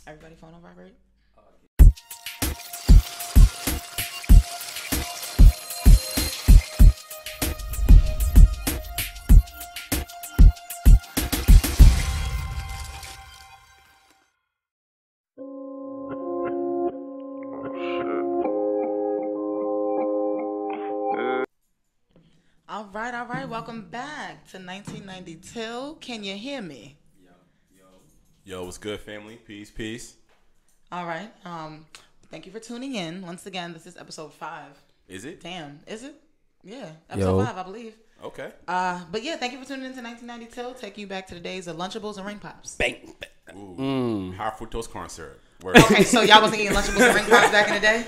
Everybody phone on vibrate? All right. Welcome back to 1992. Can you hear me? Yo, what's good, family? Peace. All right. Thank you for tuning in. Once again, this is episode 5. Is it? Damn, is it? Yeah, episode 5, I believe. Okay. But yeah, thank you for tuning in to 1992. Taking you back to the days of Lunchables and Ring Pops. Bang. Ooh. High fructose corn syrup. Word. Okay, so y'all wasn't eating Lunchables and Ring Pops back in the day?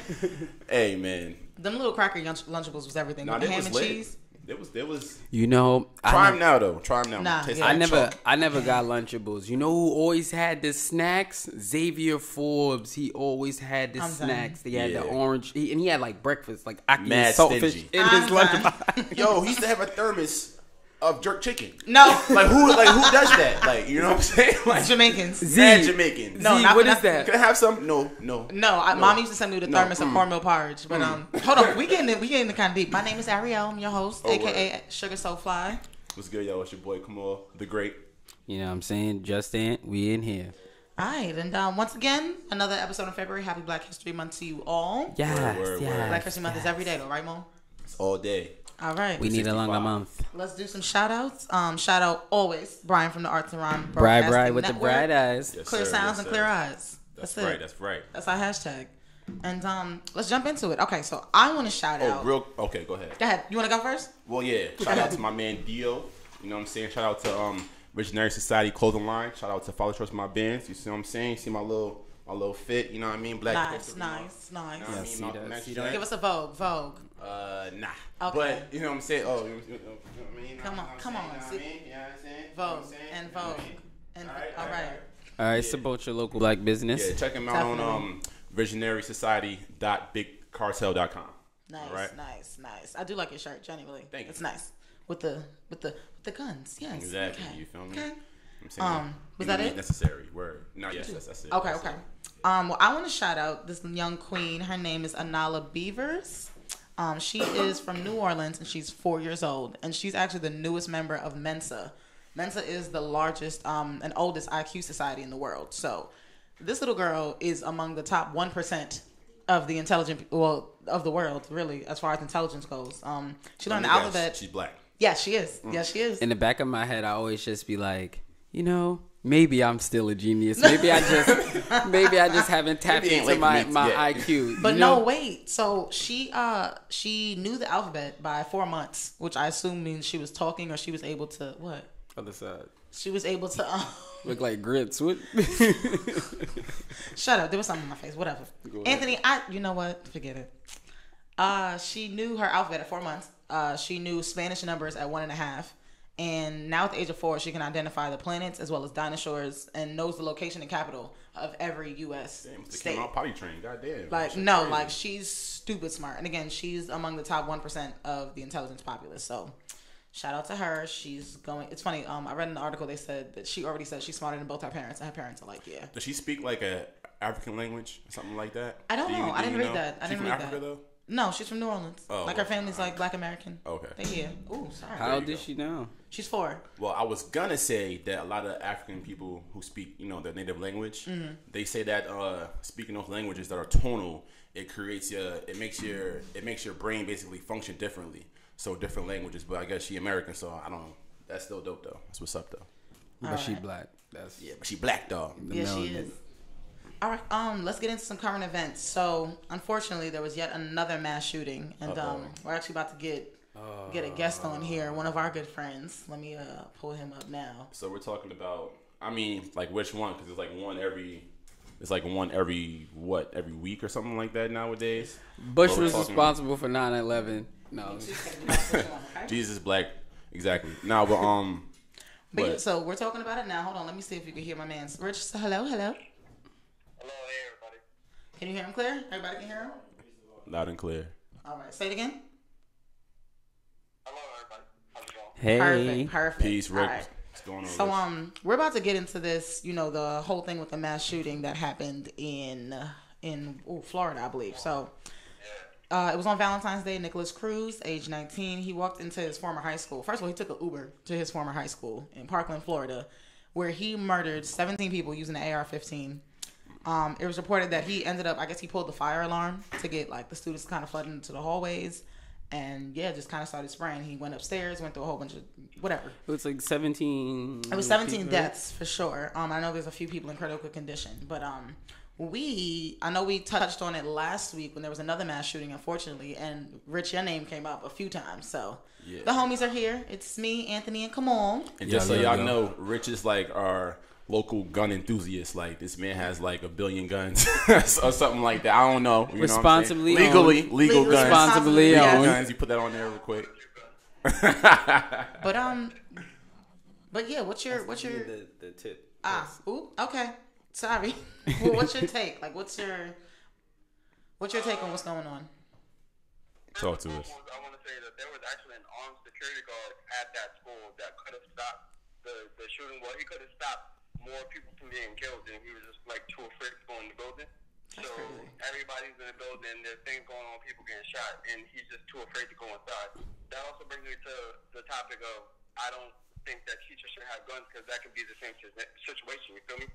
Hey, man. Them little cracker Lunchables was everything. With the ham and cheese. There was. You know, Try them now, though. Nah, Tastes yeah. like I never got Lunchables. You know who always had the snacks? Xavier Forbes. He always had the snacks. He had the orange, and he had like breakfast, like aki Mad and saltfish stingy. in his lunchbox. Yo, he used to have a thermos of jerk chicken. No. Like who does that? Like, you know what I'm saying? Like Jamaicans. mad Jamaican. No, Z, not what for is that? Can I have some? No. Mom used to send me the thermos of cornmeal porridge. But hold on, we getting the kind of deep. My name is Ariel. I'm your host, aka Sugar So Fly. What's good, yo? It's your boy Kamal, the Great. You know what I'm saying? Justin, we in here. All right, and once again, another episode in February. Happy Black History Month to you all. Yes, Word. Black History Month is every day, though, right, Mo? It's all day. All right. We need a longer 65. month. Let's do some shout outs. Shout out always Brian from the Arts and Rhyme Bride Broadcasting with Network. the bright eyes. Yes, Clear sir, sounds yes, and sir. clear eyes. That's it. right. That's right. That's our hashtag. And let's jump into it. Okay, so I want to shout out. Okay, go ahead. Go ahead. You want to go first? Well, yeah. Shout out to my man Dio. You know what I'm saying? Shout out to Visionary Society Clothing Line. Shout out to Follow Trust My Bands. You see what I'm saying? See my little fit. You know what I mean? Black. Nice. You know what I Yeah, mean? see Malcolm that, X see joint. that. Give us a Vogue. Nah. Okay. But you know what I'm saying? Oh, you know what I mean? Come on. You know what I'm saying? You know what I'm saying? Vogue You know what I'm saying? and You know what Vogue. I mean? And All right. All right, support your local black business. Yeah, check him out on visionarysociety.bigcartel.com. Nice. I do like your shirt, genuinely. Thank you. It's nice with the guns. Yes. Exactly. Okay. You feel me? Okay. I'm saying, Was that it? Necessary. Word. No, yes, that's it. Okay. That's it. Well, I want to shout out this young queen. Her name is Anala Beavers. She is from New Orleans and she's 4 years old. And she's actually the newest member of Mensa. Mensa is the largest and oldest IQ society in the world. So this little girl is among the top 1% of the of the world, really, as far as intelligence goes. She learned the alphabet. She's black. Yeah, she is. Yes, she is. In the back of my head, I always just be like, you know, maybe I'm still a genius. Maybe I just haven't tapped Maybe ain't into like my yet. IQ. But you no, know? wait. So she knew the alphabet by 4 months, which I assume means she was talking or she was able to what? Other side. She was able to Look like grits. What? shut up. There was something in my face. Whatever. Go ahead. Anthony, you know what? Forget it. She knew her alphabet at 4 months. She knew Spanish numbers at 1.5. And now at the age of 4, she can identify the planets as well as dinosaurs and knows the location and capital of every U.S. Damn, they state. came out potty trained. Goddamn. Like, Shit no, crazy. like, she's stupid smart. And again, she's among the top 1% of the intelligence populace. So, shout out to her. She's going, it's funny, I read in the article, they said that she already said she's smarter than both her parents. And her parents are like, yeah. Does she speak like a African language, something like that? I don't know. I didn't read that. I She didn't from read Africa that. though. No, she's from New Orleans. Oh, like, her okay. family's like Black American. Okay. They here. Ooh, sorry. How old is she now? She's 4. Well, I was gonna say that a lot of African people who speak, their native language, they say that speaking those languages that are tonal, it makes your brain basically function differently. So different languages, but I guess she American, so I don't know. That's still dope though. That's what's up though. But she black. That's But she black dog. Yeah, she is. All right, let's get into some current events. So, unfortunately, there was yet another mass shooting, and we're actually about to get a guest on here, one of our good friends. Let me pull him up now. So we're talking about, like which one? Because it's like one every week or something like that nowadays. Bush But we're was talking- responsible for 9/11. No. Jesus black, exactly. Now, but But yeah, But- so we're talking about it now. Hold on, let me see if you can hear my man. Rich, so hello. Hello, hey everybody. Can you hear him clear? Everybody can hear him? loud and clear. All right, say it again. Hello, everybody. How's it going? Hey. Perfect. Peace, Rick. All right. going on? So we're about to get into this. You know, the whole thing with the mass shooting that happened in Florida, I believe. So it was on Valentine's Day. Nicholas Cruz, age 19, he walked into his former high school. First of all, he took an Uber to his former high school in Parkland, Florida, where he murdered 17 people using an AR-15. It was reported that he ended up, I guess he pulled the fire alarm to get like the students kind of flooding into the hallways. And yeah, just kind of started spraying. He went upstairs, went through a whole bunch of whatever. It was like 17. It was 17 people, deaths for sure. I know there's a few people in critical condition, but I know we touched on it last week when there was another mass shooting, unfortunately, and Rich, your name came up a few times. So the homies are here. It's me, Anthony, and Kamal. And just so y'all know, Rich is like our local gun enthusiast. Like, this man has like 1 billion guns or something like that. I don't know. You responsibly know what I'm saying? Legal guns. Responsibly owned. Guns. You put that on there real quick. But yeah, what's your the tip? Okay. Sorry. Well, what's your take? Like, what's your take on what's going on? Talk to us. I want to say that there was actually an armed security guard at that school that could have stopped the shooting. Well, he could have stopped more people from being killed, and he was just like too afraid to go in the building. That's so crazy. everybody's in the building, there's things going on, people getting shot, and he's just too afraid to go inside. That also brings me to the topic of I don't think that teachers should have guns because that could be the same situation. You feel me?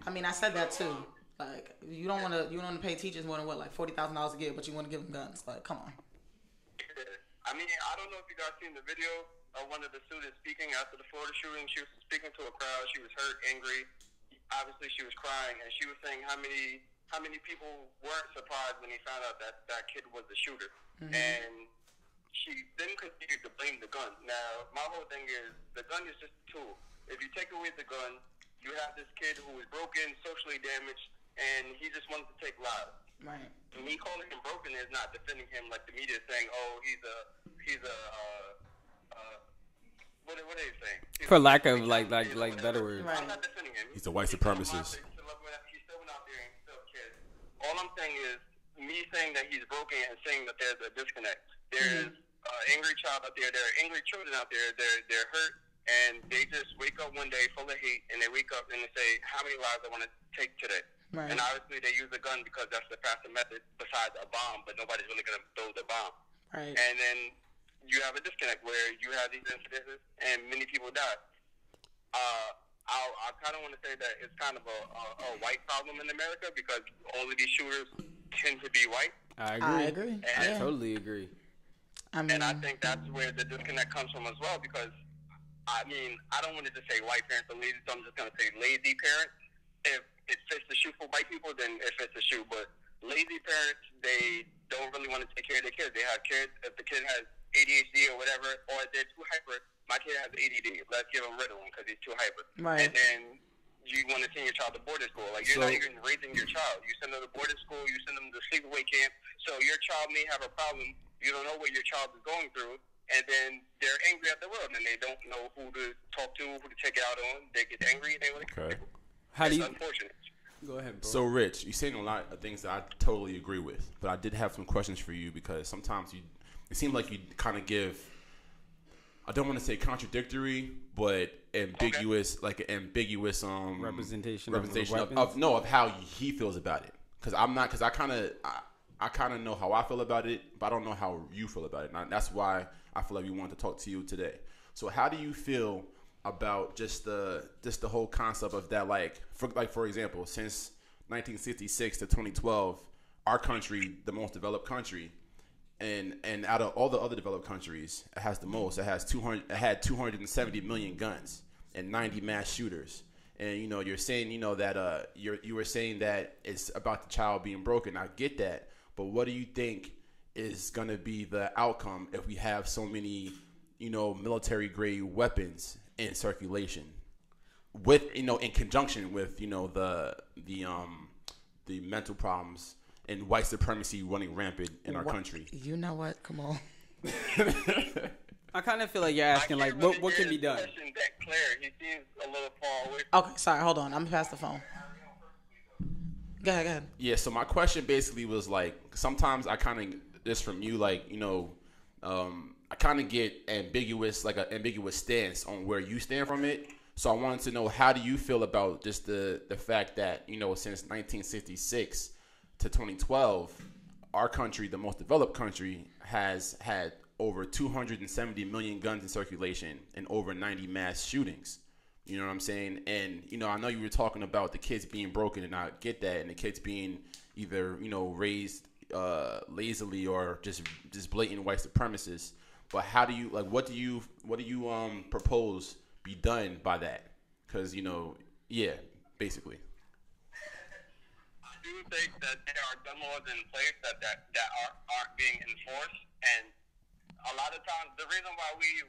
I mean, I said that too. Like, you don't want to pay teachers more than what, like $40,000 a year, but you want to give them guns. Like, come on. I mean, I don't know if you guys seen the video of one of the students speaking after the Florida shooting. She was speaking to a crowd. She was hurt, angry. Obviously, she was crying, and she was saying how many people weren't surprised when they found out that that kid was the shooter. Mm-hmm. And she then continued to blame the gun. Now, my whole thing is the gun is just a tool. If you take away the gun, you have this kid who is broken, socially damaged, and he just wants to take lives. Right. Me calling him broken is not defending him like the media is saying, oh, he's a what are they saying? For lack of like better words. Right. I'm not defending him. He's a white supremacist. He's still out there and he's still a kid. All I'm saying is me saying that he's broken and saying that there's a disconnect. There's an angry child out there. There are angry children out there. They're hurt, and they just wake up one day full of hate, and they wake up and they say, how many lives I want to take today? Right. And obviously they use a gun because that's the faster method besides a bomb, but nobody's really going to throw the bomb. Right. And then you have a disconnect where you have these incidences and many people die. I kind of want to say that it's kind of a white problem in America because only these shooters tend to be white. I agree. I totally agree. And I think that's where the disconnect comes from as well because, I mean, I don't want to just say white parents are lazy, so I'm just going to say lazy parents. If it fits the shoe for white people, then it fits the shoe. But lazy parents, they don't really want to take care of their kids. They have kids. If the kid has ADHD or whatever, or they're too hyper, my kid has ADD. Let's give him Ritalin because he's too hyper. Right. And then you want to send your child to boarding school. Like, you're not even raising your child. You send them to boarding school. You send them to sleepaway camp. So your child may have a problem. You don't know what your child is going through. And then they're angry at the world, and they don't know who to talk to, who to take it out on. They get angry, and they want to kill people. It's unfortunate. Go ahead, bro. So, Rich, you're saying a lot of things that I totally agree with, but I did have some questions for you because sometimes it seems like you kind of give, I don't want to say contradictory, but ambiguous, like an ambiguous representation of how he feels about it. Because I kind of know how I feel about it, but I don't know how you feel about it. And that's why I feel like we wanted to talk to you today. So, how do you feel about just the whole concept of that, for example, since 1966 to 2012, our country, the most developed country, and out of all the other developed countries, it has the most. It had 270 million guns and 90 mass shooters. And you're saying that you were saying that it's about the child being broken. I get that, but what do you think is going to be the outcome if we have so many military grade weapons in circulation, with in conjunction with the mental problems and white supremacy running rampant in our country? You know what? Come on. I kind of feel like you're asking what can be done. That clear. He seems a little far away. Okay, sorry. Hold on. I'm past the phone. Go ahead. Yeah. So my question basically was sometimes I kind of just from you I kind of get an ambiguous stance on where you stand from it. So I wanted to know, how do you feel about just the fact that, since 1966 to 2012, our country, the most developed country, has had over 270 million guns in circulation and over 90 mass shootings. You know what I'm saying? And, I know you were talking about the kids being broken, and I get that, and the kids being either, raised lazily or just blatant white supremacists. But how do you, what do you propose be done by that? Because, basically. I do think that there are gun laws in place that aren't being enforced, and a lot of times the reason why we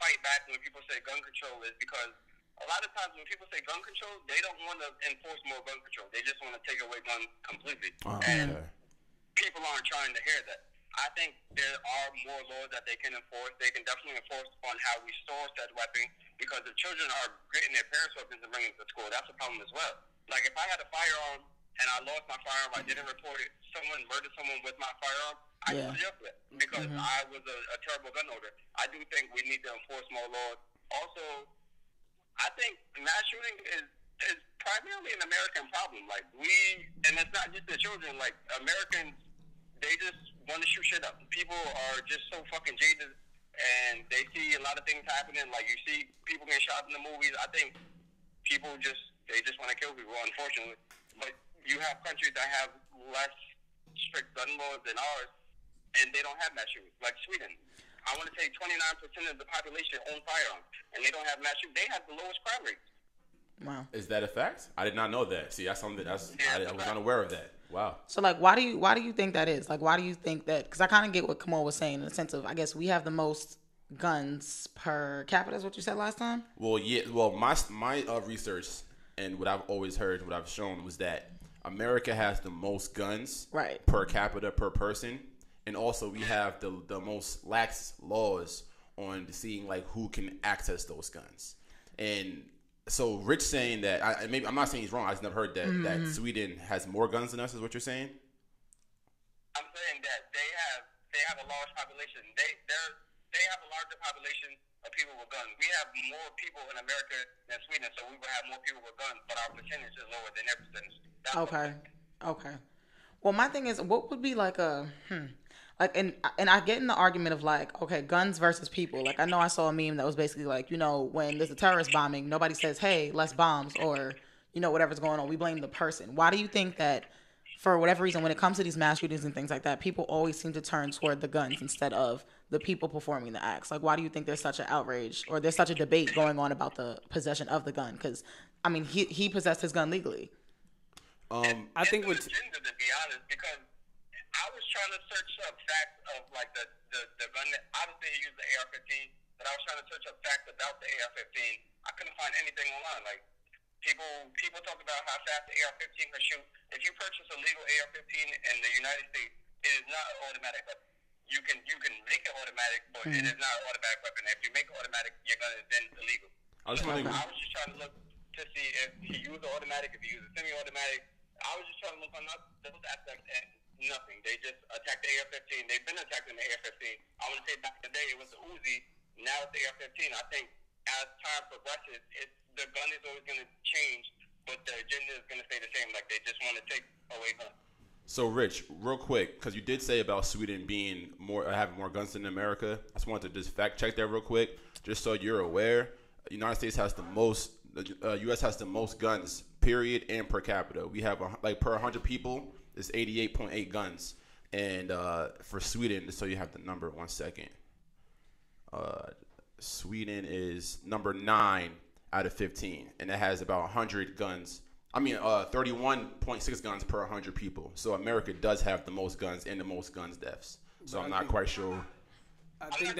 fight back when people say gun control is because a lot of times when people say gun control, they don't want to enforce more gun control. They just want to take away guns completely. And people aren't trying to hear that. I think there are more laws that they can enforce. They can definitely enforce on how we store said weapon, because if children are getting their parents' weapons and bringing it to school, that's a problem as well. Like, if I had a firearm and I lost my firearm, I didn't report it, someone murdered someone with my firearm, I go to jail for it because I was a terrible gun owner. I do think we need to enforce more laws. Also, I think mass shooting is primarily an American problem. Like, and it's not just the children, like, Americans, they just want to shoot shit up. People are just so fucking jaded, and they see a lot of things happening. Like, you see people getting shot in the movies. I think people just want to kill people, unfortunately. But you have countries that have less strict gun laws than ours, and they don't have mass shootings. Like Sweden, I want to say 29% of the population own firearms, and they don't have mass shootings. They have the lowest crime rates. Wow. Is that a fact? I did not know that. See, that's something I was unaware of that. Wow. So, like, why do you think that is? Like, why do you think that? Because I kind of get what Kamal was saying in the sense of, I guess we have the most guns per capita, is what you said last time? Well, yeah. Well, my research and what I've always heard, what I've shown was that America has the most guns per capita per person, and also we have the most lax laws on seeing like who can access those guns. And so Rich saying that, I'm not saying he's wrong. I just never heard that that Sweden has more guns than us. Is what you're saying? I'm saying that they have a large population. They have a larger population of people with guns. We have more people in America than Sweden, so we will have more people with guns, but our percentage is lower than their percentage. Okay. Well, my thing is, what would be like and I get in the argument of like, okay, guns versus people. Like, I know I saw a meme that was basically like, when there's a terrorist bombing, nobody says, hey, less bombs, or, whatever's going on. We blame the person. Why do you think that, for whatever reason, when it comes to these mass shootings and things like that, people always seem to turn toward the guns instead of the people performing the acts? Like, why do you think there's such an outrage, or there's such a debate going on about the possession of the gun? Because, I mean, he possessed his gun legally. I think it's an agenda, to be honest, because I was trying to search up facts of like the gun. Obviously, he used the AR-15, but I was trying to search up facts about the AR-15. I couldn't find anything online. Like, people talk about how fast the AR-15 can shoot. If you purchase a legal AR-15 in the United States, it is not an automatic weapon. You can make it automatic, but it is not an automatic weapon. If you make it automatic, your gun is then illegal. I was just trying to look to see if he used an automatic, if he used a semi-automatic. I was just trying to look on those aspects, and nothing. They just attacked the AR-15. They've been attacking the AR-15. I want to say back in the day it was the Uzi. Now it's the AR-15. I think as time progresses, the gun is always going to change, but the agenda is going to stay the same. Like, they just want to take away guns. So, Rich, real quick, because you did say about Sweden having more guns than America. I just wanted to just fact check that real quick, just so you're aware. The United States has the most. The U.S. has the most guns, period, and per capita. We have per 100 people, it's 88.8 guns, and for Sweden, so you have the number. 1 second. Sweden is number 9 out of 15, and it has about 100 guns. 31.6 guns per 100 people. So America does have the most guns and the most guns deaths. So I'm not quite sure. I think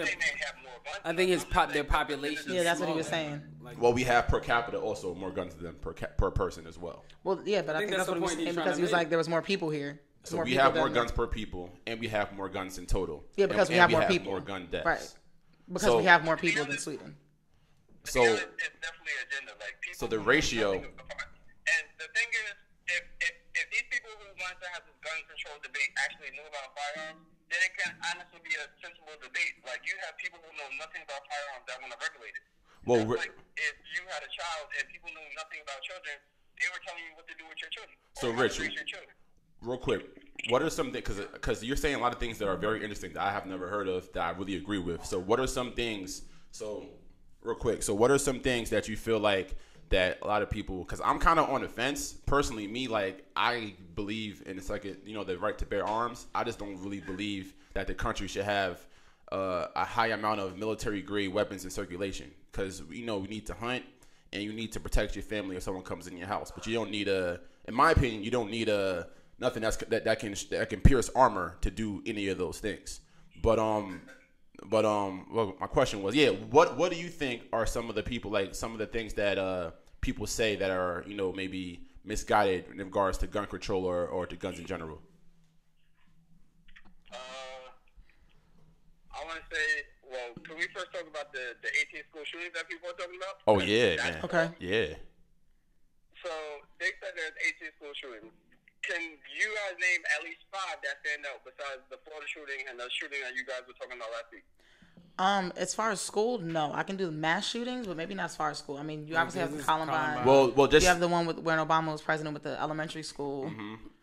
their population. Yeah, that's what he was saying. Well, we have per capita also more guns than per person as well. Well, yeah, but I think that's what he was saying, because he was like, there was more people here. So we have more guns per people, and we have more guns in total. Yeah, because we have more people. More gun deaths. Right. Because we have more people than Sweden. So it's definitely an agenda. Like, people, so the ratio. And the thing is, if these people who want to have this gun control debate actually knew about firearms, then it can honestly be a sensible debate. Like, you have people who know nothing about firearms that want to regulate it. Well, like if you had a child and people knew nothing about children, they were telling you what to do with your children. So, or how to Rich, raise your children. real quick, what are some things, because you're saying a lot of things that are very interesting that I have never heard of that I really agree with. So what are some things, real quick, what are some things that you feel like that a lot of people, because I'm kind of on the fence, personally, me, like, I believe in the right to bear arms. I just don't really believe that the country should have a high amount of military-grade weapons in circulation, because, we need to hunt, and you need to protect your family if someone comes in your house. But you don't need in my opinion, you don't need nothing that can pierce armor to do any of those things. But well, my question was, what do you think are some of the people, like some of the things that people say that are maybe misguided in regards to gun control or to guns in general? I want to say, well, can we first talk about the 18 school shootings that people are talking about? Oh yeah, man. Okay. Yeah. So they said there's 18 school shootings. Can you guys name at least 5 that stand out besides the Florida shooting and the shooting that you guys were talking about last week? As far as school, no. I can do mass shootings, but maybe not as far as school. I mean, you obviously have the Columbine. Well, just you have the one when Obama was president with the elementary school.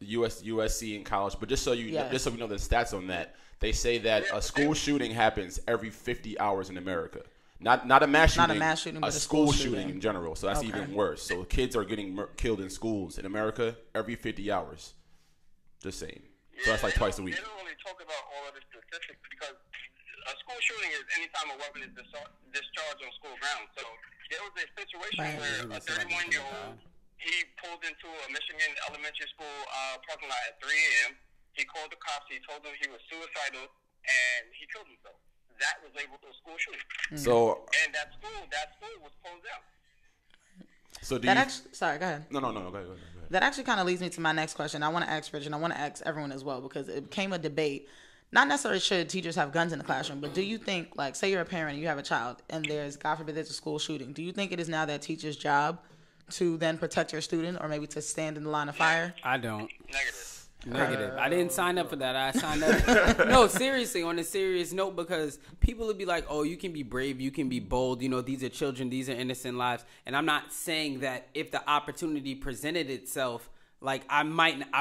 USC in college. But just so we know the stats on that, they say that a school shooting happens every 50 hours in America. Not a mass shooting. Not a mass shooting, but a school shooting in general. So that's even worse. So kids are getting killed in schools in America every 50 hours. Just saying. So that's like twice a week. They don't really talk about all of the statistics because a school shooting is any time a weapon is discharged on school grounds. So there was a situation where a 31-year-old, he pulled into a Michigan elementary school parking lot at 3 a.m. He called the cops. He told them he was suicidal, and he killed himself. That was labeled a school shooting. So and that school was closed down. So sorry, go ahead. No, go ahead. That actually kind of leads me to my next question. I want to ask Rich, and I want to ask everyone as well, because it became a debate. Not necessarily should teachers have guns in the classroom, but do you think, like, say you're a parent and you have a child, and God forbid, there's a school shooting. Do you think it is now that teacher's job to then protect your student, or maybe to stand in the line of fire? I don't. Negative. I didn't sign up for that. I signed up. No, seriously, on a serious note, because people would be like, oh, you can be brave, you can be bold. These are children, these are innocent lives. And I'm not saying that if the opportunity presented itself, like I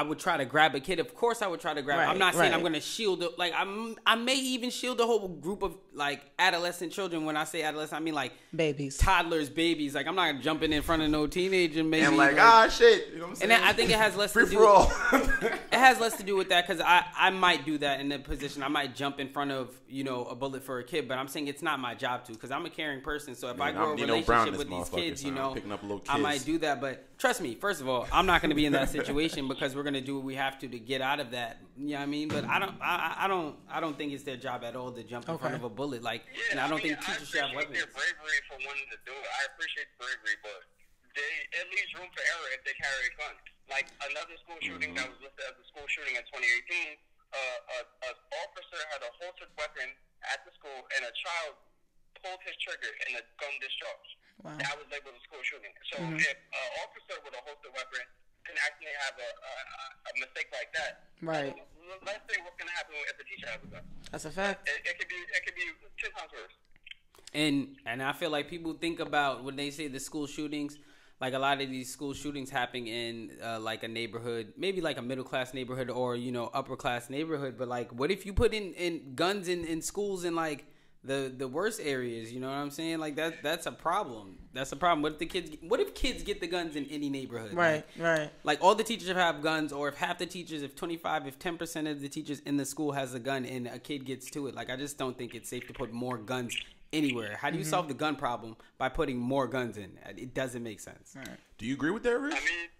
would try to grab a kid. Of course I would try to grab. I'm not saying I'm going to shield it. Like I may even shield a whole group of like adolescent children. When I say adolescent, I mean like babies, toddlers, babies. Like I'm not jumping in front of no teenager maybe. And like shit. You know what I'm saying? And I think it has less to do. It has less to do with that because I might do that in the position. I might jump in front of a bullet for a kid, but I'm saying it's not my job to because I'm a caring person. So if I grow a relationship with these kids, picking up little kids. I might do that. But trust me, first of all, I'm not going to be in that situation because we're going to do what we have to get out of that. You know what I mean? But I don't think it's their job at all to jump in front of a bullet. Like, and I don't think teachers should have weapons. I appreciate their bravery for wanting to do it. I appreciate the bravery, but it leaves room for error if they carry a gun. Like another school shooting that was listed as a school shooting in 2018, an officer had a holstered weapon at the school, and a child pulled his trigger, and the gun discharged. Wow. That was labeled a school shooting. So if an officer with a holstered weapon can actually have a mistake like that, right? Let's say what's going to happen if the teacher has a gun. That's a fact. It could be 10 times worse. And I feel like people think about when they say the school shootings, like a lot of these school shootings happen in like a neighborhood, maybe like a middle class neighborhood or upper class neighborhood. But like, what if you put in guns in schools in like the worst areas? You know what I'm saying? Like that's a problem. That's a problem. What if kids get the guns in any neighborhood? Right. Like all the teachers have guns, or if half the teachers, if 10% of the teachers in the school has a gun and a kid gets to it. Like I just don't think it's safe to put more guns anywhere. How do you solve the gun problem by putting more guns in? It doesn't make sense. Right. Do you agree with that, Rich? I mean,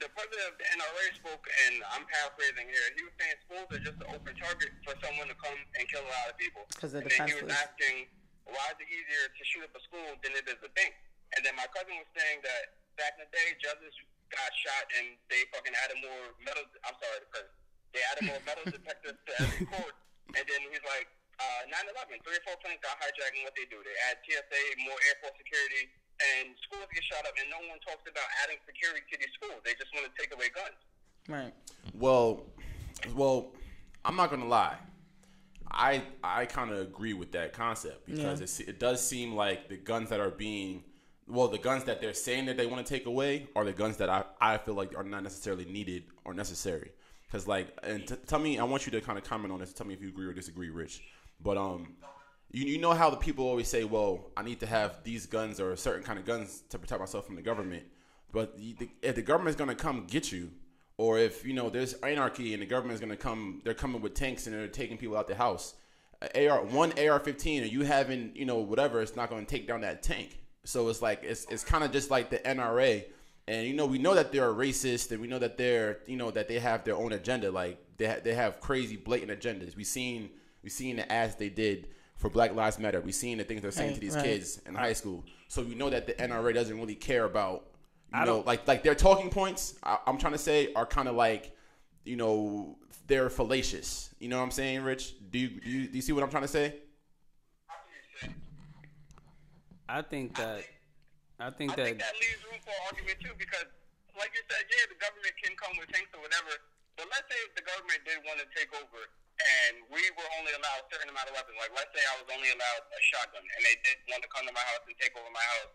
the president of the NRA spoke, and I'm paraphrasing here. He was saying schools are just an open target for someone to come and kill a lot of people. Because they're defenseless. defenseless. He was asking, why is it easier to shoot up a school than it is a bank? And then my cousin was saying that back in the day, judges got shot and they fucking added more metal. I'm sorry, the president. They added more metal detectors to every court. And then he's like, 9/11, 3 or 4 planes got hijacked, and what they do? They add TSA, more Air Force security, and schools get shot up, and no one talks about adding security to these schools. They just want to take away guns. Right. Well, I'm not gonna lie. I kind of agree with that concept because it does seem like the guns that are the guns that they're saying that they want to take away are the guns that I feel like are not necessarily needed or necessary. Because tell me, I want you to kind of comment on this. Tell me if you agree or disagree, Rich. But you know how the people always say, well, I need to have these guns or a certain kind of guns to protect myself from the government. But if the government's gonna come get you, or if there's anarchy and the government's gonna come, they're coming with tanks and they're taking people out the house. One AR-15 or you having whatever, it's not gonna take down that tank. So it's like it's kind of just like the NRA, and we know that they're racist, and we know that that they have their own agenda. Like they have crazy blatant agendas. We seen the ads they did for Black Lives Matter. We seen the things they're saying to these kids in high school. So we know that the NRA doesn't really care about like their talking points. I'm trying to say are kind of like they're fallacious. You know what I'm saying, Rich? Do you see what I'm trying to say? I think that that leaves room for argument too, because like you said, the government can come with tanks or whatever. But let's say if the government did want to take over and we were only allowed a certain amount of weapons, like let's say I was only allowed a shotgun and they did want to come to my house and take over my house,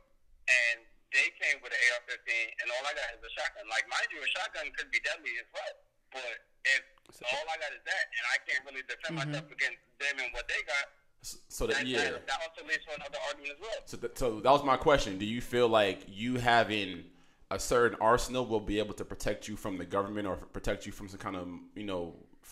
and they came with an AR-15 and all I got is a shotgun. Like, mind you, a shotgun could be deadly as well, but if all I got is that and I can't really defend myself against them and what they got, that also leads to another argument as well. So that was my question. Do you feel like you having a certain arsenal will be able to protect you from the government or protect you from some kind of,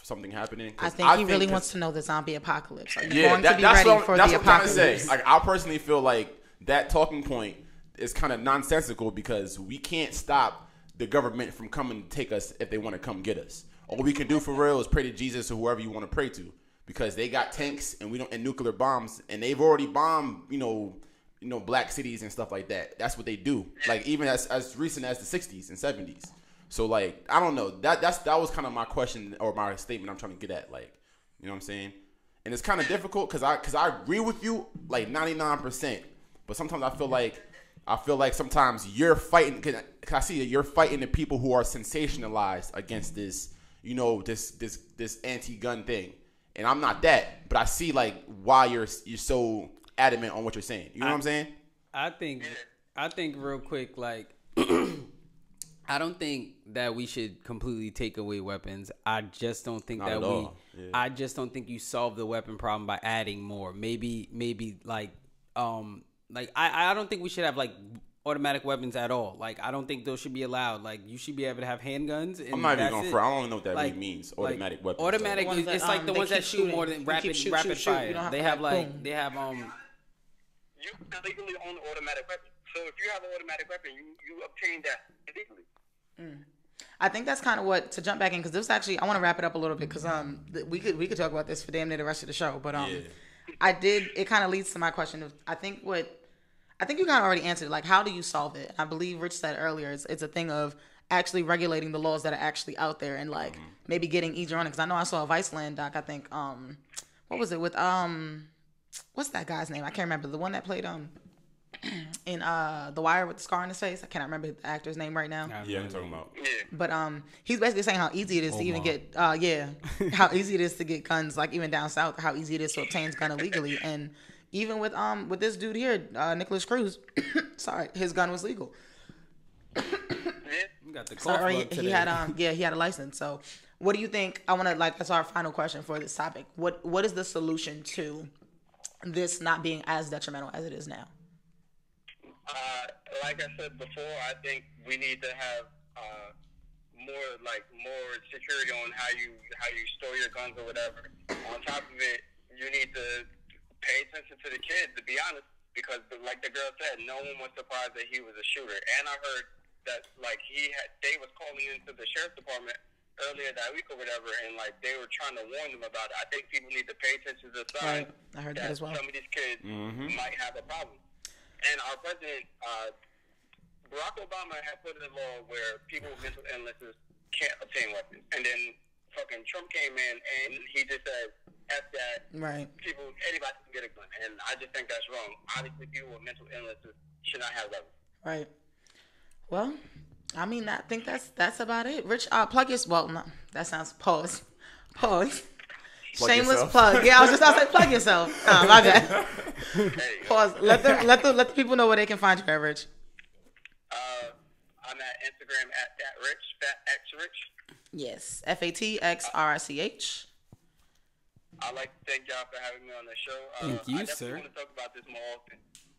something happening? I think he really wants to know the zombie apocalypse. Are you going to be ready for the apocalypse? That's what I'm trying to say. Like, I personally feel like that talking point is kind of nonsensical because we can't stop the government from coming to take us if they want to come get us. All we can do for real is pray to Jesus or whoever you want to pray to. Because they got tanks and nuclear bombs, and they've already bombed, black cities and stuff like that. That's what they do. Like even as recent as the 60s and 70s. So like I don't know. That was kind of my question or my statement I'm trying to get at. Like, you know what I'm saying? And it's kind of difficult because I agree with you like 99%, but sometimes I feel like sometimes you're fighting. Cause I see that you're fighting the people who are sensationalized against this, this anti-gun thing. And I'm not that, but I see like why you're so adamant on what you're saying. You know what I'm saying? I think real quick, like I don't think that we should completely take away weapons. I just don't think I just don't think you solve the weapon problem by adding more. Maybe like I don't think we should have like automatic weapons at all. Like I don't think those should be allowed. Like you should be able to have handguns. And I'm not even going for. I don't even know what that really means. Automatic weapons. Automatic. It's like the ones that shoot more than rapid fire. They have You legally own an automatic weapon. So if you have an automatic weapon, you obtain that illegally. I think that's kind of what, to jump back in, because this actually, I want to wrap it up a little bit because we could talk about this for damn near the rest of the show. But it kind of leads to my question of I think you kind of already answered, like, how do you solve it? I believe Rich said earlier, it's a thing of actually regulating the laws that are actually out there and, like, maybe getting easier on it. Because I know I saw a Viceland doc, I think, what was it, with, what's that guy's name? I can't remember. The one that played, in The Wire with the scar on his face. I cannot remember the actor's name right now. Yeah, I'm talking about. But he's basically saying how easy it is to even get, how easy it is to get guns, like, even down south, how easy it is to obtain gun illegally. And even with this dude here, Nicholas Cruz, sorry, his gun was legal. You got the he had a license. So, what do you think? I want to that's our final question for this topic. What is the solution to this not being as detrimental as it is now? Like I said before, I think we need to have more security on how you store your guns or whatever. On top of it, you need to pay attention to the kids, to be honest, because like the girl said, no one was surprised that he was a shooter. And I heard that they was calling into the sheriff's department earlier that week or whatever, and like they were trying to warn them about it. I think people need to pay attention to the signs. I heard that as well. Some of these kids might have a problem. And our president, Barack Obama, had put in a law where people with mental illnesses can't obtain weapons. And then fucking Trump came in and he just said, F that. Right. Anybody can get a gun. And I just think that's wrong. Obviously, people with mental illnesses should not have weapons. Right. Well, I mean, I think that's about it. Rich, plug your, well, no, that sounds, pause. Shameless yourself. plug. Yeah, I was just say plug yourself. My bad. There you go. Pause. Let the people know where they can find you, Rich. I'm at Instagram at FatXRich. Yes, FATXRICH. I'd like to thank y'all for having me on the show. Thank you, I definitely sir. want to talk about this more often.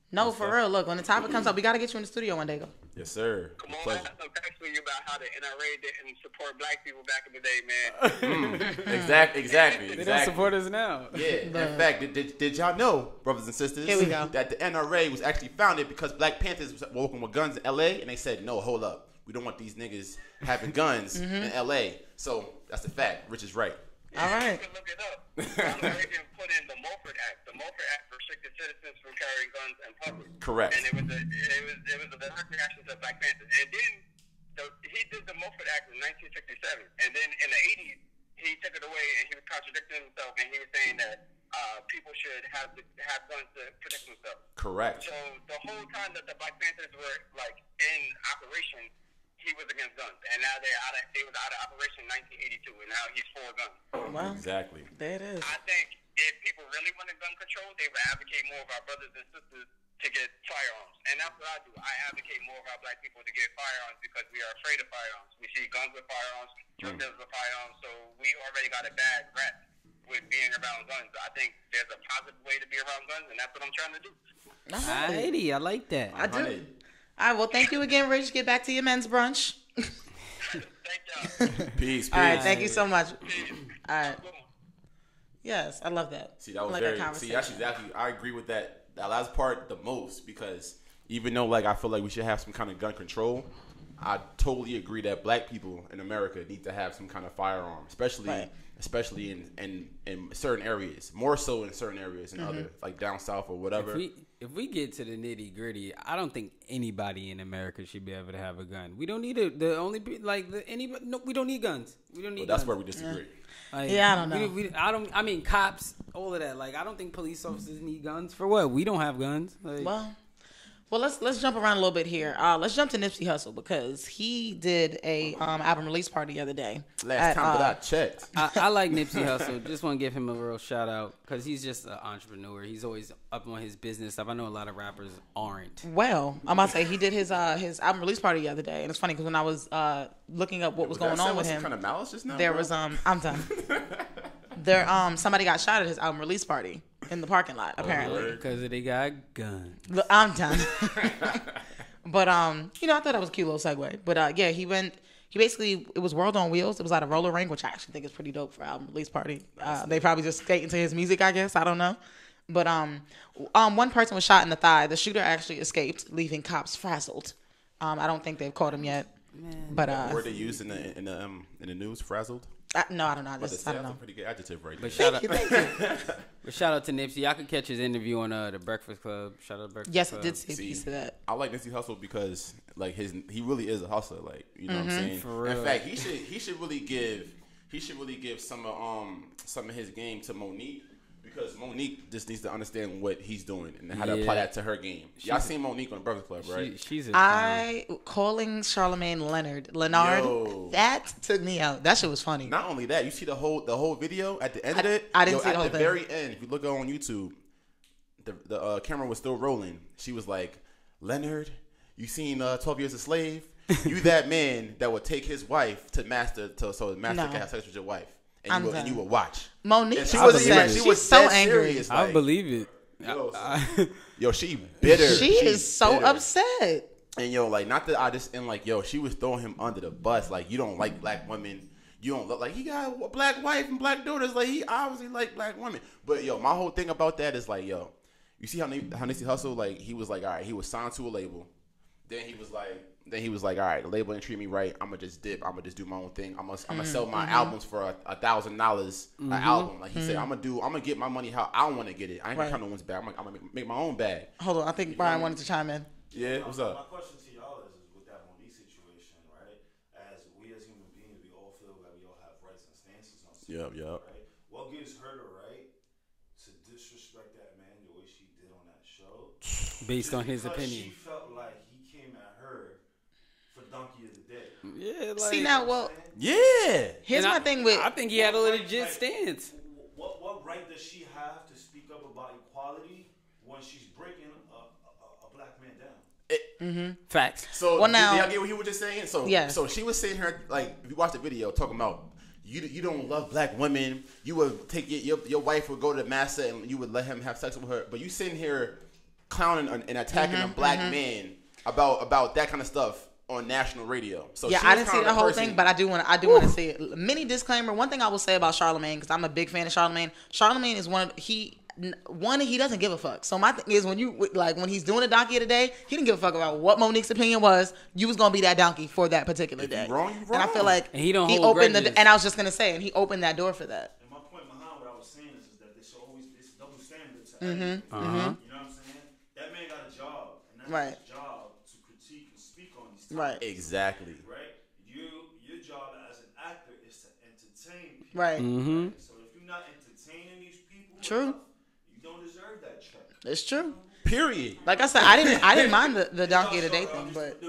No, for real. Look, when the topic comes up, we gotta get you in the studio one day. Yes, sir. Come on, I Pleasure. have some facts for you about how the NRA didn't support black people back in the day, man. Exactly. They don't support us now. Yeah. In fact, did y'all know, brothers and sisters, Here we go. that the NRA was actually founded because Black Panthers was walking with guns in LA, and they said, no, hold up. We don't want these niggas having guns in LA. So that's the fact. Rich is right. All right. You can look it up. Ronald Reagan put in the Mulford Act. The Mulford Act restricted citizens from carrying guns in public. Correct. And it was a direct reaction to Black Panthers. And then he did the Mulford Act in 1967. And then in the 80s, he took it away and he was contradicting himself and he was saying that people should have guns to protect themselves. Correct. So the whole time that the Black Panthers were like in operation, he was against guns, and now they was out of operation in 1982, and now he's for guns. Well, Exactly. there it is. I think if people really wanted gun control, they would advocate more of our brothers and sisters to get firearms, and that's what I do. I advocate more of our black people to get firearms because we are afraid of firearms. We see guns with firearms, drug dealers with firearms, so we already got a bad rep with being around guns. I think there's a positive way to be around guns, and that's what I'm trying to do. Alrighty, I like that. I do. All right. Well, thank you again, Rich. Get back to your men's brunch. Thank y'all. Peace. All right. peace. Thank you so much. All right. Boom. Yes, I love that. See, that was I like very. that See, conversation. that's exactly. I agree with that last part the most because even though like I feel like we should have some kind of gun control, I totally agree that black people in America need to have some kind of firearm, especially Right. especially in certain areas, more so in certain areas than other like down south or whatever. If we get to the nitty gritty, I don't think anybody in America should be able to have a gun. We don't need it. No, we don't need guns. We don't need. But that's guns. where we disagree. Like, Yeah, I don't know. I mean, cops, all of that. Like, I don't think police officers need guns for what? We don't have guns. Like, Well, let's jump around a little bit here. Let's jump to Nipsey Hussle because he did a album release party the other day. Last time that I checked. I like Nipsey Hussle. Just want to give him a real shout out because he's just an entrepreneur. He's always up on his business stuff. I know a lot of rappers aren't. Well, I'm about to say he did his album release party the other day, and it's funny because when I was looking up what was going on with him, Kind of malice just now, there bro? was I'm done. Somebody got shot at his album release party in the parking lot apparently. Because they got guns. Look, I'm done. But I thought that was a cute little segue. But yeah, he basically, it was World on Wheels. It was at a roller rink, which I actually think is pretty dope for album release party. They probably just skate into his music, I guess. I don't know. But one person was shot in the thigh. The shooter actually escaped, leaving cops frazzled. I don't think they've caught him yet. But word they used in the news, frazzled. no, I don't know. I But don't that's know. a pretty good adjective right there. But shout out, Thank you. but shout out to Nipsey. Y'all could catch his interview on the Breakfast Club. Shout out to Breakfast Yes, Club. I did see a See, piece of that. I like Nipsey Hussle because like he really is a hustler. Like you know what I'm saying. For real. In fact, he should really give some of his game to Monique because Monique just needs to understand what he's doing and how to apply that to her game. Y'all seen Monique on the Breakfast Club, right? She's a Calling Charlemagne Leonard, Yo. that took me out. That shit was funny. Not only that, you see the whole video at the end of it. I didn't see the whole At the thing. very end, if you look on YouTube, the camera was still rolling. She was like, "Leonard, you seen 12 Years a Slave? You that man that would take his wife to master, so the master No. can have sex with your wife, I'm and done. you would watch." Monique, And she I was believe it. she's so dead angry. serious, I like, believe it. Yo, she bitter. She is so bitter. upset. And yo, like, not that I just and like, yo, she was throwing him under the bus. Like, you don't like black women. You don't look like he got a black wife and black daughters. Like, he obviously like black women. But yo, my whole thing about that is like, yo, you see how Nipsey Hussle, like, he was like, all right, he was signed to a label. Then he was like, all right, the label didn't treat me right. I'm gonna just dip. I'm gonna just do my own thing. I'm gonna sell my albums for $1,000 an album. Like he said, I'm gonna get my money how I want to get it. I ain't gonna Right. come no one's bag. I'm gonna make my own bag. Hold on, I think Brian wanted to chime in. Yeah, what's My up? question to y'all is with that Monique situation, right? As we as human beings, we all feel that we all have rights and stances on stuff, Yep. right? What gives her the right to disrespect that man the way she did on that show? Based on his Because opinion. She felt like he came at her for donkey of the day. Yeah, like, See now, well, Yeah. here's and my thing with I think he had a legit stance. What right does she have to speak up about equality when she's breaking a black man down? Facts. So Well, now- did y'all get what he was just saying? So Yes. So she was sitting here like, if you watch the video, talking about you don't love black women. You would take your wife would go to massa and you would let him have sex with her. But you sitting here clowning and attacking a black man about that kind of stuff on national radio. So Yeah, she I was didn't see kind the of whole person- thing, but I do want to say it. Mini disclaimer. One thing I will say about Charlamagne, because I'm a big fan of Charlamagne. Charlamagne is he doesn't give a fuck. So my thing is when he's doing a donkey today, he didn't give a fuck about what Monique's opinion was. You was gonna be that donkey for that particular If you day. wrong, you And I wrong. feel like And he don't hold opened grudges. and I was just gonna say, and he opened that door for that. And my point behind what I was saying is that there should always be this double standard to everything. You know what I'm saying? That man got a job, and that's Right. his job to critique and speak on these Right. topics. Exactly. Right? Your job as an actor is to entertain people. Right. So if you're not entertaining these people, True. enough, you don't deserve that check. It's true. Period. Like I said, I didn't mind the donkey of the day thing, but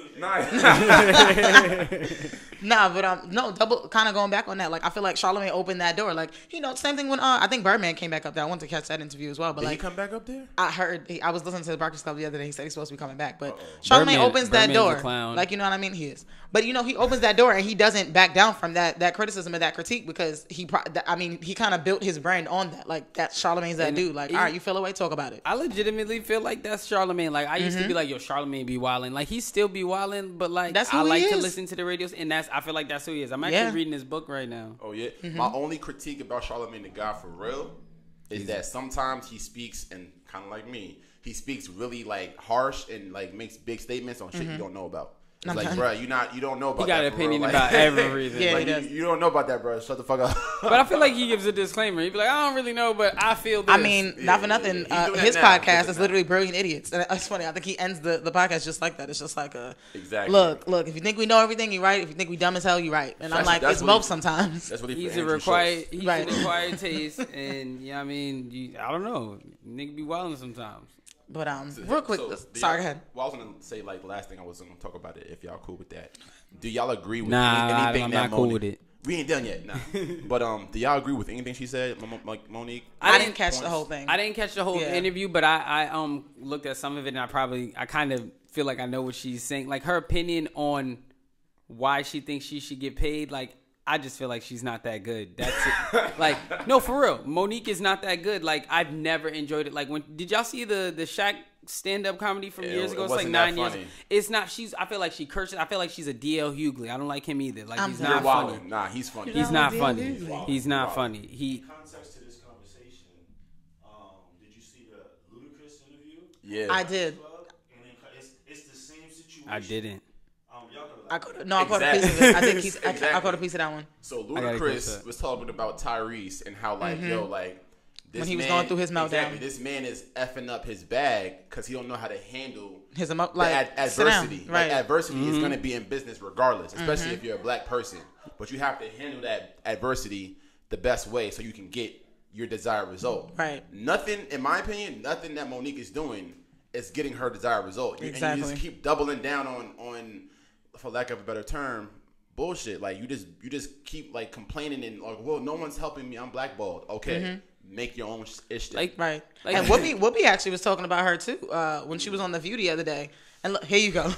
double kind of going back on that. Like I feel like Charlamagne opened that door. Like same thing when I think Birdman came back up there. I wanted to catch that interview as well, but Did he like come back up there? I heard I was listening to the Breakfast Club the other day. He said he's supposed to be coming back, but Birdman- Charlamagne opens that Birdman's door. a clown. Like you know what I mean? He is, but he opens that door and he doesn't back down from that criticism and that critique because he kind of built his brand on that. Like that Charlamagne's that And dude. Like he- all right, you feel away, talk about it. I legitimately feel like that's Charlamagne. Like I used to be like, yo, Charlamagne be wildin'. Like he still be wildin', but like That's who I he like to is. listen to the radios, and I feel like that's who he is. I'm actually Yeah. reading his book right now. Oh yeah. Mm-hmm. My only critique about Charlamagne the God for real is that sometimes he speaks and kind of like me, he speaks really like harsh and like makes big statements on shit you don't know about. It's like, bro, you don't know about He got that. an for real. opinion Like- about everything. Yeah, like, he does. you don't know about that, bro. Shut the fuck up. But I feel like he gives a disclaimer. He'd be like, I don't really know, but I feel this. I mean, not for nothing. He's doing that His now. podcast He's doing is that literally Brilliant Idiots. And it's funny. I think he ends the podcast just like that. It's just like Exactly. look. If you think we know everything, you're right. If you think we dumb as hell, you're right. And I'm That's- like, that's it's what both he- sometimes. That's what he he's for a Andrew required, Schultz. he's Right. an acquired taste, and I mean, I don't know, nigga be wildin' sometimes. But real quick, So, sorry, go ahead. Well, I was gonna say like the last thing I was gonna talk about it. If y'all cool with that, do y'all agree with Nah, anything I'm that not cool Monique- with it. We ain't done yet, nah. But do y'all agree with anything she said, Monique? I didn't catch the whole thing. I didn't catch the whole Yeah. interview, but I looked at some of it, and I kind of feel like I know what she's saying. Like her opinion on why she thinks she should get paid, like I just feel like she's not that good. That's it. Like no, for real, Monique is not that good. Like I've never enjoyed it. Like did y'all see the Shaq stand-up comedy from years ago? It's like wasn't that 9 years. funny. It's not. I feel like she curses. I feel like she's a DL Hughley. I don't like him either. Like he's You're not You're funny. wildin'. Nah, he's funny. He's not funny. He's not Wow. funny. He. Context to this conversation. Did you see the Ludacris interview? Yeah, I did. Club? And then it's the same situation. I didn't. Y'all could I caught a piece of Exactly. it. I think I Exactly. caught a piece of that one. So gotta catch Ludacris that. was talking about Tyrese and how like yo like this When he was man- going through his meltdown. Exactly, this man is effing up his bag because he don't know how to handle His the like sit down. adversity. Right. Like adversity is going to be in business regardless, especially if you're a black person. But you have to handle that adversity the best way so you can get your desired result. Right. Nothing, in my opinion, nothing that Monique is doing is getting her desired result. And you Exactly. just keep doubling down on, for lack of a better term, bullshit. Like you just keep like complaining and like, well, no one's helping me. I'm blackballed. Okay, make your own ish. Like- Right. Like- And Whoopi actually was talking about her too when she was on The View the other day. And look, here you go.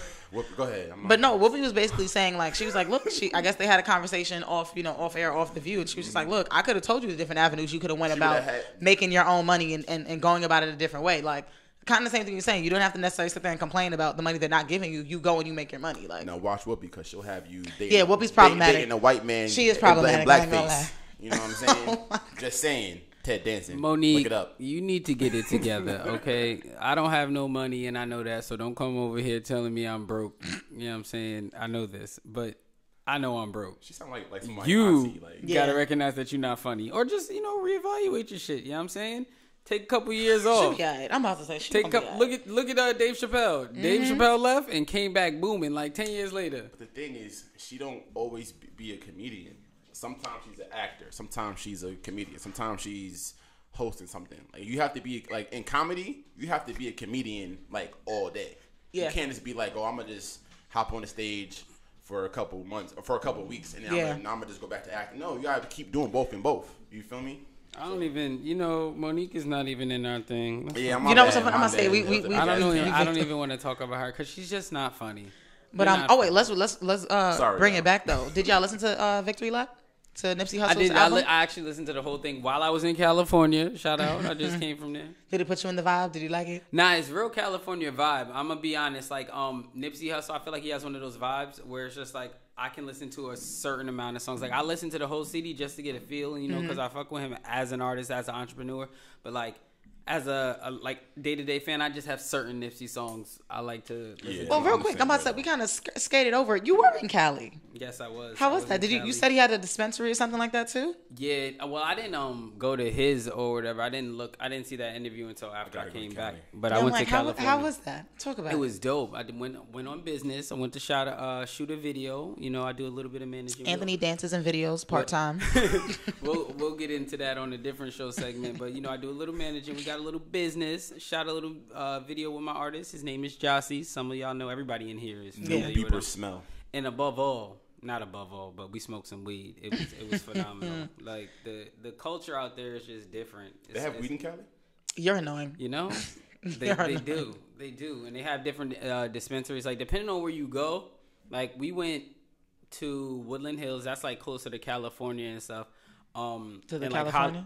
Go ahead. But no, Whoopi was basically saying like she was like, look, I guess they had a conversation off air, off The View, and she was just like, look, I could have told you the different avenues you could have went She about would've had- making your own money and going about it a different way. Like kind of the same thing you're saying. You don't have to necessarily sit there and complain about the money they're not giving you. You go and you make your money. Like Now watch Whoopi because she'll have you dating. Yeah, Whoopi's problematic. Dating a white man. She is in problematic, I ain't gonna blackface. lie. You know what I'm saying? Just saying. Ted Danson. Monique, Look it up. you need to get it together, okay? I don't have no money, and I know that, so don't come over here telling me I'm broke. You know what I'm saying? I know this, but I know I'm broke. She sound like somebody You auntie, like Yeah. gotta recognize that you're not funny, or just reevaluate your shit. You know what I'm saying? Take a couple years she'll off. be all right. I'm about to say she Take a gonna be couple. all right. Look at Dave Chappelle. Dave Chappelle left and came back booming like 10 years later. The thing is, she don't always be a comedian. Sometimes she's an actor. Sometimes she's a comedian. Sometimes she's hosting something. Like you have to be like in comedy, you have to be a comedian like all day. Yeah. You can't just be like, oh, I'm gonna just hop on the stage for a couple months or for a couple weeks and then Yeah. I'm gonna just go back to acting. No, you gotta keep doing both and both. You feel me? I don't even, Monique is not even in our thing. Yeah, You know what's so funny? I'm gonna say we I don't even want to talk about her because she's just not funny. But let's Sorry, bring y'all. it back though. Did y'all listen to Victory Lap? To Nipsey Hussle's I did. album? I actually listened to the whole thing while I was in California. Shout out! I just came from there. Did it put you in the vibe? Did you like it? Nah, it's real California vibe. I'm gonna be honest. Like Nipsey Hussle, I feel like he has one of those vibes where it's just like I can listen to a certain amount of songs. Like I listen to the whole CD just to get a feel, because I fuck with him as an artist, as an entrepreneur. But like as a like day-to-day fan, I just have certain Nipsey songs I like to listen to. Well, real quick, I'm about to say we kind of skated over it. You were in Cali. Yes, I was. How was that? Did you said he had a dispensary or something like that too? Yeah, well, I didn't go to his or whatever. I didn't see that interview until after I came back. But I went to California. How was that? Talk about it. It was dope. I went on business. I went to shoot a video. I do a little bit of managing. Anthony dances and videos part time. We'll get into that on a different show segment. But I do a little managing. We got a little business. Shot a little video with my artist. His name is Jossie. Some of y'all know. Everybody in here is familiar with Beeper him. smell. And not above all, but we smoked some weed. It was phenomenal. Like the culture out there is just different. They have weed in Cali? You're annoying. They do, and they have different dispensaries. Like depending on where you go, like we went to Woodland Hills. That's like closer to California and stuff. To the and California?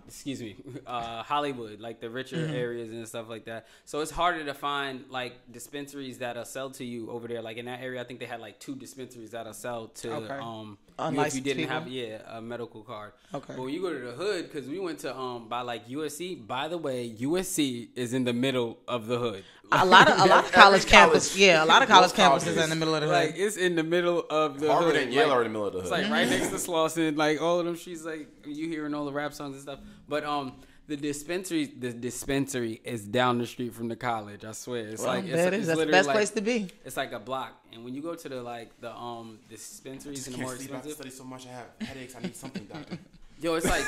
Hollywood, like the richer areas and stuff like that. So it's harder to find like dispensaries that'll sell to you over there. Like in that area, I think they had like 2 dispensaries that'll sell to you if you didn't have a medical card. Okay. But when you go to the hood, because we went to by like USC. By the way, USC is in the middle of the hood. A lot of college campus. Yeah, a lot of college Most campuses colleges. in the middle of the hood. Like it's in the middle of the Harvard hood. and Yale Like, are in the middle of the hood. it's like right next to Slauson, like all of them streets, like you hearing all the rap songs and stuff. But the dispensary is down the street from the college. I swear, it's That's the best place to be. It's like a block, and when you go to the dispensaries and the more I expensive, study so much. I have headaches. I need something, doctor. yo, it's like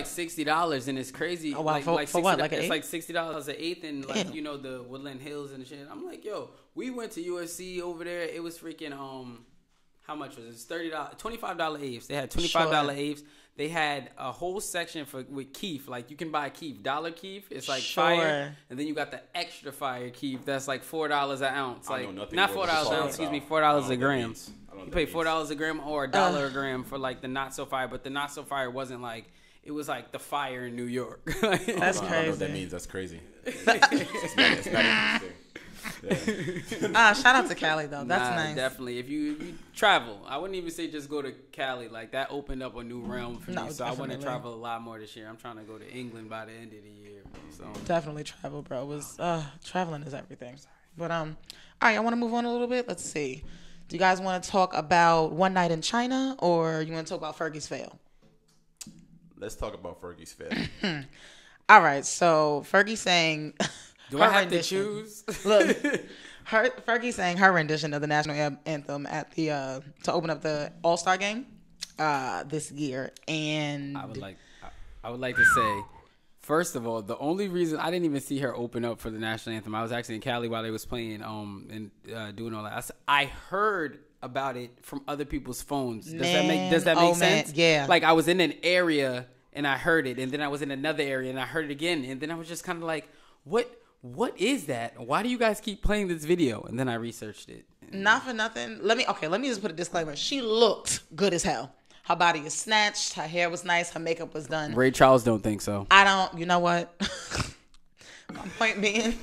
$60, and it's crazy. Oh, wow. Like, For $60, what, like an it's eighth? like $60 an eighth, and like Damn. the Woodland Hills and shit. I'm like, yo, we went to USC over there. It was freaking how much was it? $30, $25 eighths. They had $25 eighths. They had a whole section with keef. Like you can buy keef, $1 keef. It's like fire, and then you got the extra fire keef. That's like $4 an ounce. I Like know nothing not about $4 an this. ounce. Excuse me, I $4 don't a know what gram. that means. I don't know You what pay that means. $4 a gram or $1 a gram for like the not so fire, but the not so fire wasn't like. It was like the fire in New York. That's I don't know what crazy. that means. That's crazy. It's not interesting. Yeah. Shout out to Cali though. That's Nah, nice. Definitely. If you travel, I wouldn't even say just go to Cali. Like that opened up a new realm for No, me. So I want to definitely. travel a lot more this year. I'm trying to go to England by the end of the year. So Definitely travel, bro. It was traveling is everything. But all right, I want to move on a little bit. Let's see. Do you guys want to talk about One Night in China, or you want to talk about Fergie's fail? Let's talk about Fergie's fail. All right, so Fergie sang. do her I have rendition. to choose? Look, Fergie sang her rendition of the national anthem at the to open up the All-Star game this year, and I would like to say, first of all, the only reason I didn't even see her open up for the national anthem, I was actually in Cali while they was playing and doing all that. I heard about it from other people's phones. Does that make sense? Yeah. Like I was in an area and I heard it, and then I was in another area and I heard it again, and then I was just kind of like, what is that? Why do you guys keep playing this video? And then I researched it. not for nothing. Let me just put a disclaimer. She looked good as hell. Her body is snatched. Her hair was nice. Her makeup was done. Ray Charles don't think so. You know what? My point being,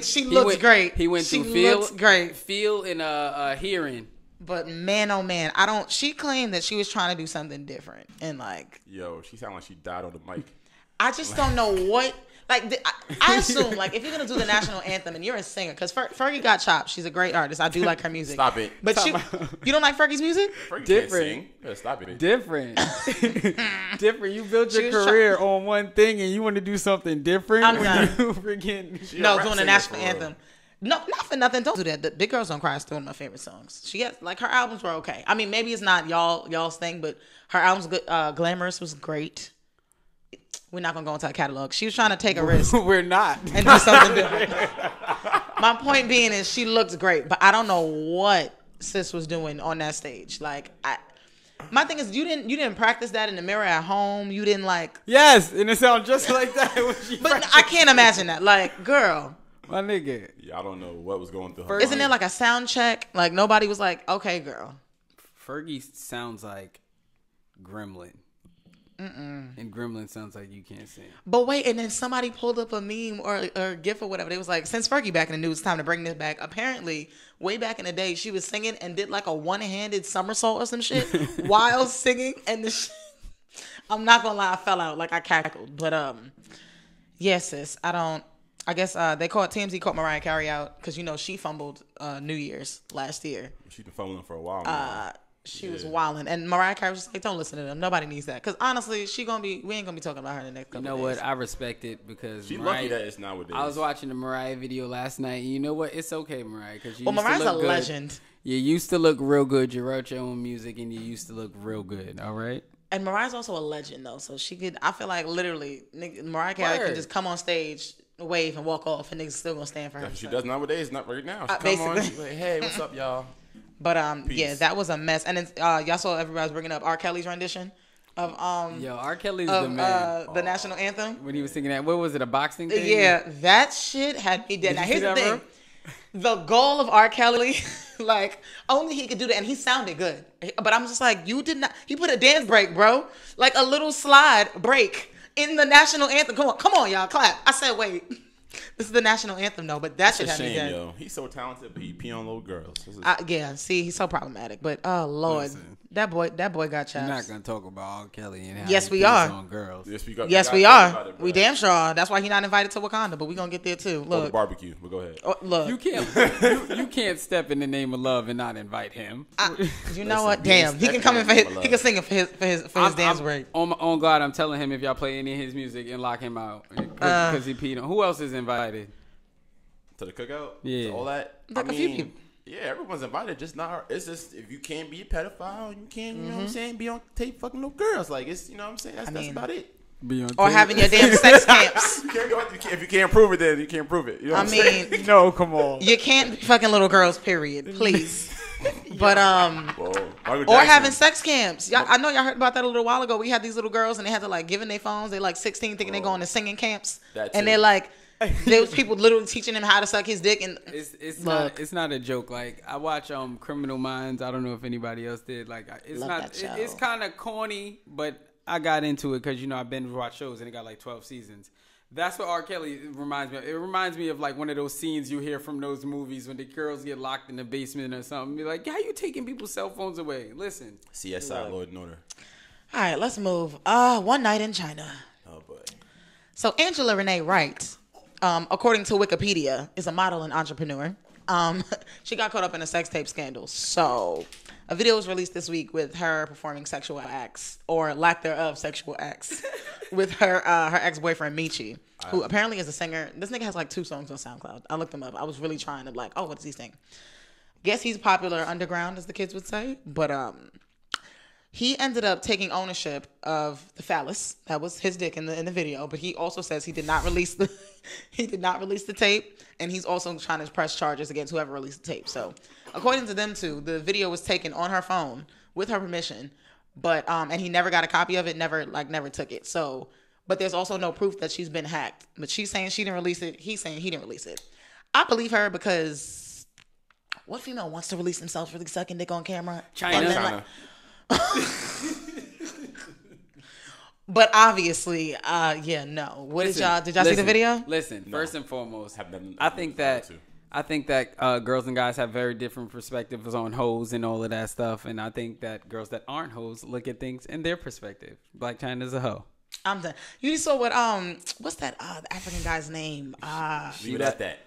she He looks went- great. He went she through feel, looks great. feel and hearing. But man, oh man, she claimed that she was trying to do something different. And like, Yo, she sounded like she died on the mic. I just don't know what, like, I assume, like, if you're going to do the national anthem and you're a singer, because Fergie got chopped. She's a great artist. I do like her music. Stop it. But you don't like Fergie's music? Fergie Different. Can't sing. Yeah, stop it. Different. Different. You built She your was career on one thing and you want to do something different. I'm when done. you freaking She a No, rap doing the singer national for real. anthem. No, not for nothing. Don't do that. The Big Girls Don't Cry is still one of my favorite songs. She has, like, her albums were okay. I mean, maybe it's not y'all's thing, but her albums good. Glamorous was great. We're not gonna go into her catalog. She was trying to take a risk We're not. and do something different. My point being is she looked great, but I don't know what sis was doing on that stage. Like, My thing is, you didn't practice that in the mirror at home. You didn't like. Yes, and it sounds just like that when she But I can't imagine that. Like, girl, my nigga. Yeah, I don't know what was going through her. isn't mind. there like a sound check? Like nobody was like, okay, girl. Fergie sounds like Gremlin. And Gremlin sounds like you can't sing. But wait, and then somebody pulled up a meme or a GIF or whatever. They was like, since Fergie back in the news, it's time to bring this back. Apparently, way back in the day, she was singing and did like a one-handed somersault or some shit while singing. And the I'm not gonna lie, I fell out. Like I cackled. But yes, sis, I guess TMZ caught Mariah Carey out because she fumbled New Year's last year. She's been fumbling for a while now. She was wilding, and Mariah Carey was just like, "Don't listen to them. Nobody needs that." Because honestly, we ain't gonna be talking about her in the next couple. You know days. what? I respect it because She's Mariah, lucky that it's nowadays. I was watching the Mariah video last night, and you know what? It's okay, Mariah, because you used Mariah's to look a good. legend. You used to look real good. You wrote your own music, and you used to look real good. All right. And Mariah's also a legend, though, so she could. I feel like literally, Mariah Carey Word. could just come on stage, wave, and walk off, and niggas still gonna stand for her. That's what she does nowadays, not right now. She come basically. on, she's like, hey, what's up, y'all? But Peace. yeah, that was a mess. And then y'all saw everybody was bringing up R. Kelly's rendition of Yo, R. Kelly's of the man. the national anthem. When he was singing that, what was it? A boxing thing? Yeah, that shit had me dead. Did Now you here's see the that, thing: bro? the goal of R. Kelly, like only he could do that, and he sounded good. But I'm just like, you did not. He put a dance break, bro, like a little slide break in the national anthem. Come on, y'all, clap. I said, wait. This is the national anthem, though, but that It's should a have me shame, dead. yo. He's so talented, but he pee on little girls. This is- Yeah, see, he's so problematic. But oh Lord, Listen. that boy got We're chaps. not gonna talk about R. Kelly and how Yes, he we pees are. on girls. yes, we Yes, gotta we talk are. about it, bro. We damn sure. That's why he's not invited to Wakanda, but we gonna get there too. Or the Look, barbecue, but go ahead. look. You can't. you can't step in the name of love and not invite him. You know what? Listen, he Damn, is he can come in for his. definitely He can sing it for his dance break. On God, I'm telling him if y'all play any of his music and lock him out because he peed on. Who else is invited? To the cookout? Yeah. To all that? Like a few people. Yeah, everyone's invited, just not. It's just if you can't be a pedophile, you can't. You know what I'm saying? Be on tape fucking little girls. Like it's. You know what I'm saying? That's mean- about it. Be on Or tape. having your damn sex camps. You can't go. If you can't prove it, then you can't prove it. You know what I I'm saying? mean, No, come on. you can't be fucking little girls. Period. Please. But Whoa. Michael or Jackson. having sex camps. I know y'all heard about that a little while ago. We had these little girls and they had to like give in their phones. They like 16 thinking they going to singing camps. That And too. they're like, there was people literally teaching him how to suck his dick. And It's not a joke. Like I watch Criminal Minds. I don't know if anybody else did. Like it's Love not. that show. It's kind of corny, but I got into it because I've been to watch shows and it got like 12 seasons. That's what R. Kelly reminds me of. It reminds me of like one of those scenes you hear from those movies when the girls get locked in the basement or something. Be like, how you taking people's cell phones away? Listen. CSI Law and Order. all right, let's move. One night in China. Oh boy. So Angela Renee Wright, according to Wikipedia, is a model and entrepreneur. She got caught up in a sex tape scandal. So a video was released this week with her performing sexual acts or lack thereof sexual acts with her ex-boyfriend Michi, who apparently is a singer. This nigga has like 2 songs on SoundCloud. I looked him up. I was really trying to like, oh, what does he sing? Guess he's popular underground, as the kids would say. But he ended up taking ownership of the phallus. That was his dick in the video. But he also says he did not release the tape, and he's also trying to press charges against whoever released the tape. So, according to them two, the video was taken on her phone with her permission, but and he never got a copy of it. Never took it. So, but there's also no proof that she's been hacked. But she's saying she didn't release it. He's saying he didn't release it. I believe her because what female wants to release themselves really sucking dick on camera? China. And then, China. But obviously, no. What did y'all see the video? Listen, first and foremost, Have nothing- I think that to. I think that girls and guys have very different perspectives on hoes and all of that stuff, and I think that girls that aren't hoes look at things in their perspective. Black China's a hoe. I'm done. You saw what? What's that? The African guy's name? Leave it at that.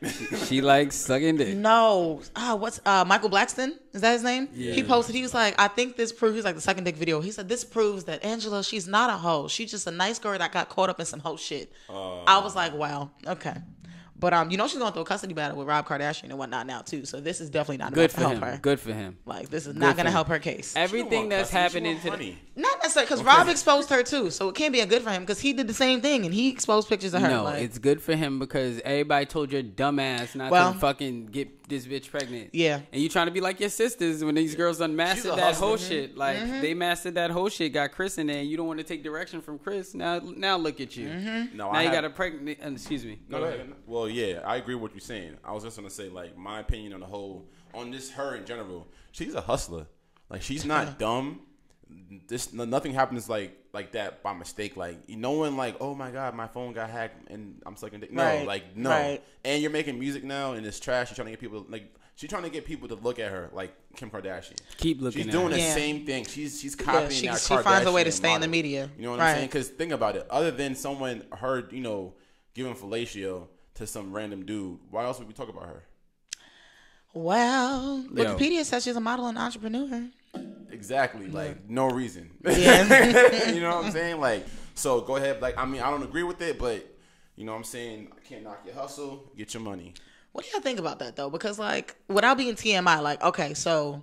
She likes sucking dick. No. What's Michael Blackston? Is that his name? Yeah. He posted. He was like, I think this proves. He's like the sucking dick video. He said this proves that Angela, she's not a hoe. She's just a nice girl that got caught up in some hoe shit. I was like, wow, okay. But she's going through a custody battle with Rob Kardashian and whatnot now too. So this is definitely not Good about for to help him. her. Good for him. Like this is not going to help her case. Everything that's happening today. Not necessarily because Rob exposed her too, so it can't be a good for him because he did the same thing and he exposed pictures of her. No, it's good for him because everybody told your dumb ass not to fucking get this bitch pregnant. Yeah. And you trying to be like your sisters when these girls done mastered that whole shit. Like they mastered that whole shit, got Chris in there, and you don't want to take direction from Chris. Now look at you. No, now you got a pregnant. Excuse me. Go ahead. Well, yeah, I agree with what you're saying. I was just gonna say, like, my opinion on the whole, on this her in general. She's a hustler. Like, she's not dumb. Nothing happens like that by mistake. Like, no one like, oh my god, my phone got hacked and I'm sucking dick. No, no. Right. And you're making music now and it's trash. You're trying to get people she's trying to get people to look at her like Kim Kardashian. Keep looking. She's at doing her. the same thing. She's copying that she Kardashian finds a way to stay in the model. media. You know what I'm saying? Because think about it. Other than someone heard, giving fellatio to some random dude, why else would we talk about her? Well, Wikipedia says she's a model and entrepreneur. Exactly. Like, no reason. Yeah. You know what I'm saying? Like, so go ahead. Like, I mean, I don't agree with it, but you know what I'm saying? I can't knock your hustle. Get your money. What do y'all think about that though? Because like, without being TMI, like, okay, so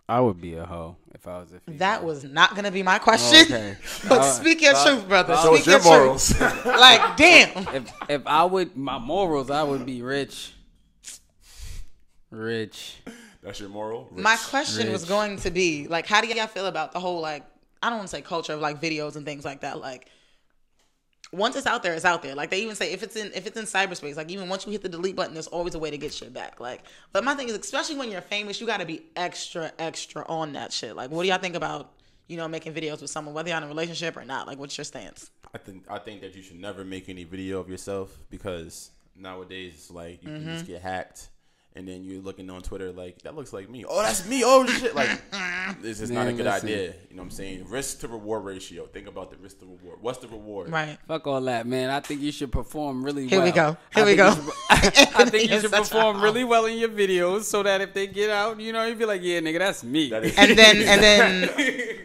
I would be a hoe if I was a female. that was not gonna be my question. Okay. But speak your truth, brother. So Speak your morals. truth. Like, damn. If I would, my morals, I would be rich. Rich. That's your moral? Rich. My question was Rich. going to be like, how do y'all feel about the whole like, I don't want to say culture of like videos and things like that. Like, once it's out there, it's out there. Like they even say if it's in cyberspace, like even once you hit the delete button, there's always a way to get shit back. Like, but my thing is, especially when you're famous, you got to be extra on that shit. Like, what do y'all think about making videos with someone, whether you're in a relationship or not? Like, what's your stance? I think that you should never make any video of yourself because nowadays it's like you can just get hacked. And then you're looking on Twitter like, that looks like me. Oh, that's me. Oh, shit. Like, this is not a good idea. You know what I'm saying? Risk to reward ratio. Think about the risk to reward. What's the reward? Right. Fuck all that, man. I think you should perform really Here well. we go. Here we go. I think you should perform really well in your videos so that if they get out, you'd be like, yeah, nigga, that's me. That is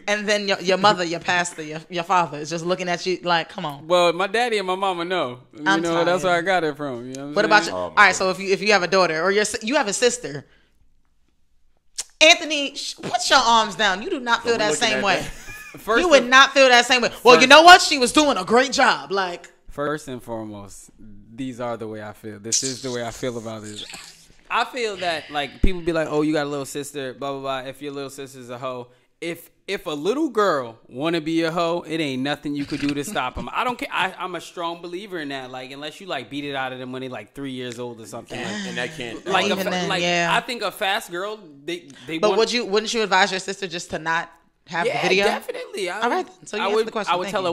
And then your mother, your pastor, your father is just looking at you like, come on. Well, my daddy and my mama know. I'm tired. That's where I got it from. You know What what about you? Oh, All my right, so if you have a daughter or you have a sister, Anthony, put your arms down. You do not feel that same way. You would not feel that same way. Well, you know what? She was doing a great job. Like, first and foremost, these are the way I feel. This is the way I feel about this. I feel that like people be like, oh, you got a little sister, blah blah blah. If your little sister's a hoe, if a little girl want to be a hoe, it ain't nothing you could do to stop them. I don't care. I'm a strong believer in that. Like, unless you like beat it out of them when they like 3 years old or something. Like, and that can't. like, Even then, yeah. I think a fast girl, they. but wouldn't you advise your sister just to not have the video? Definitely. All right. So you answered the question. I would Thank tell you. her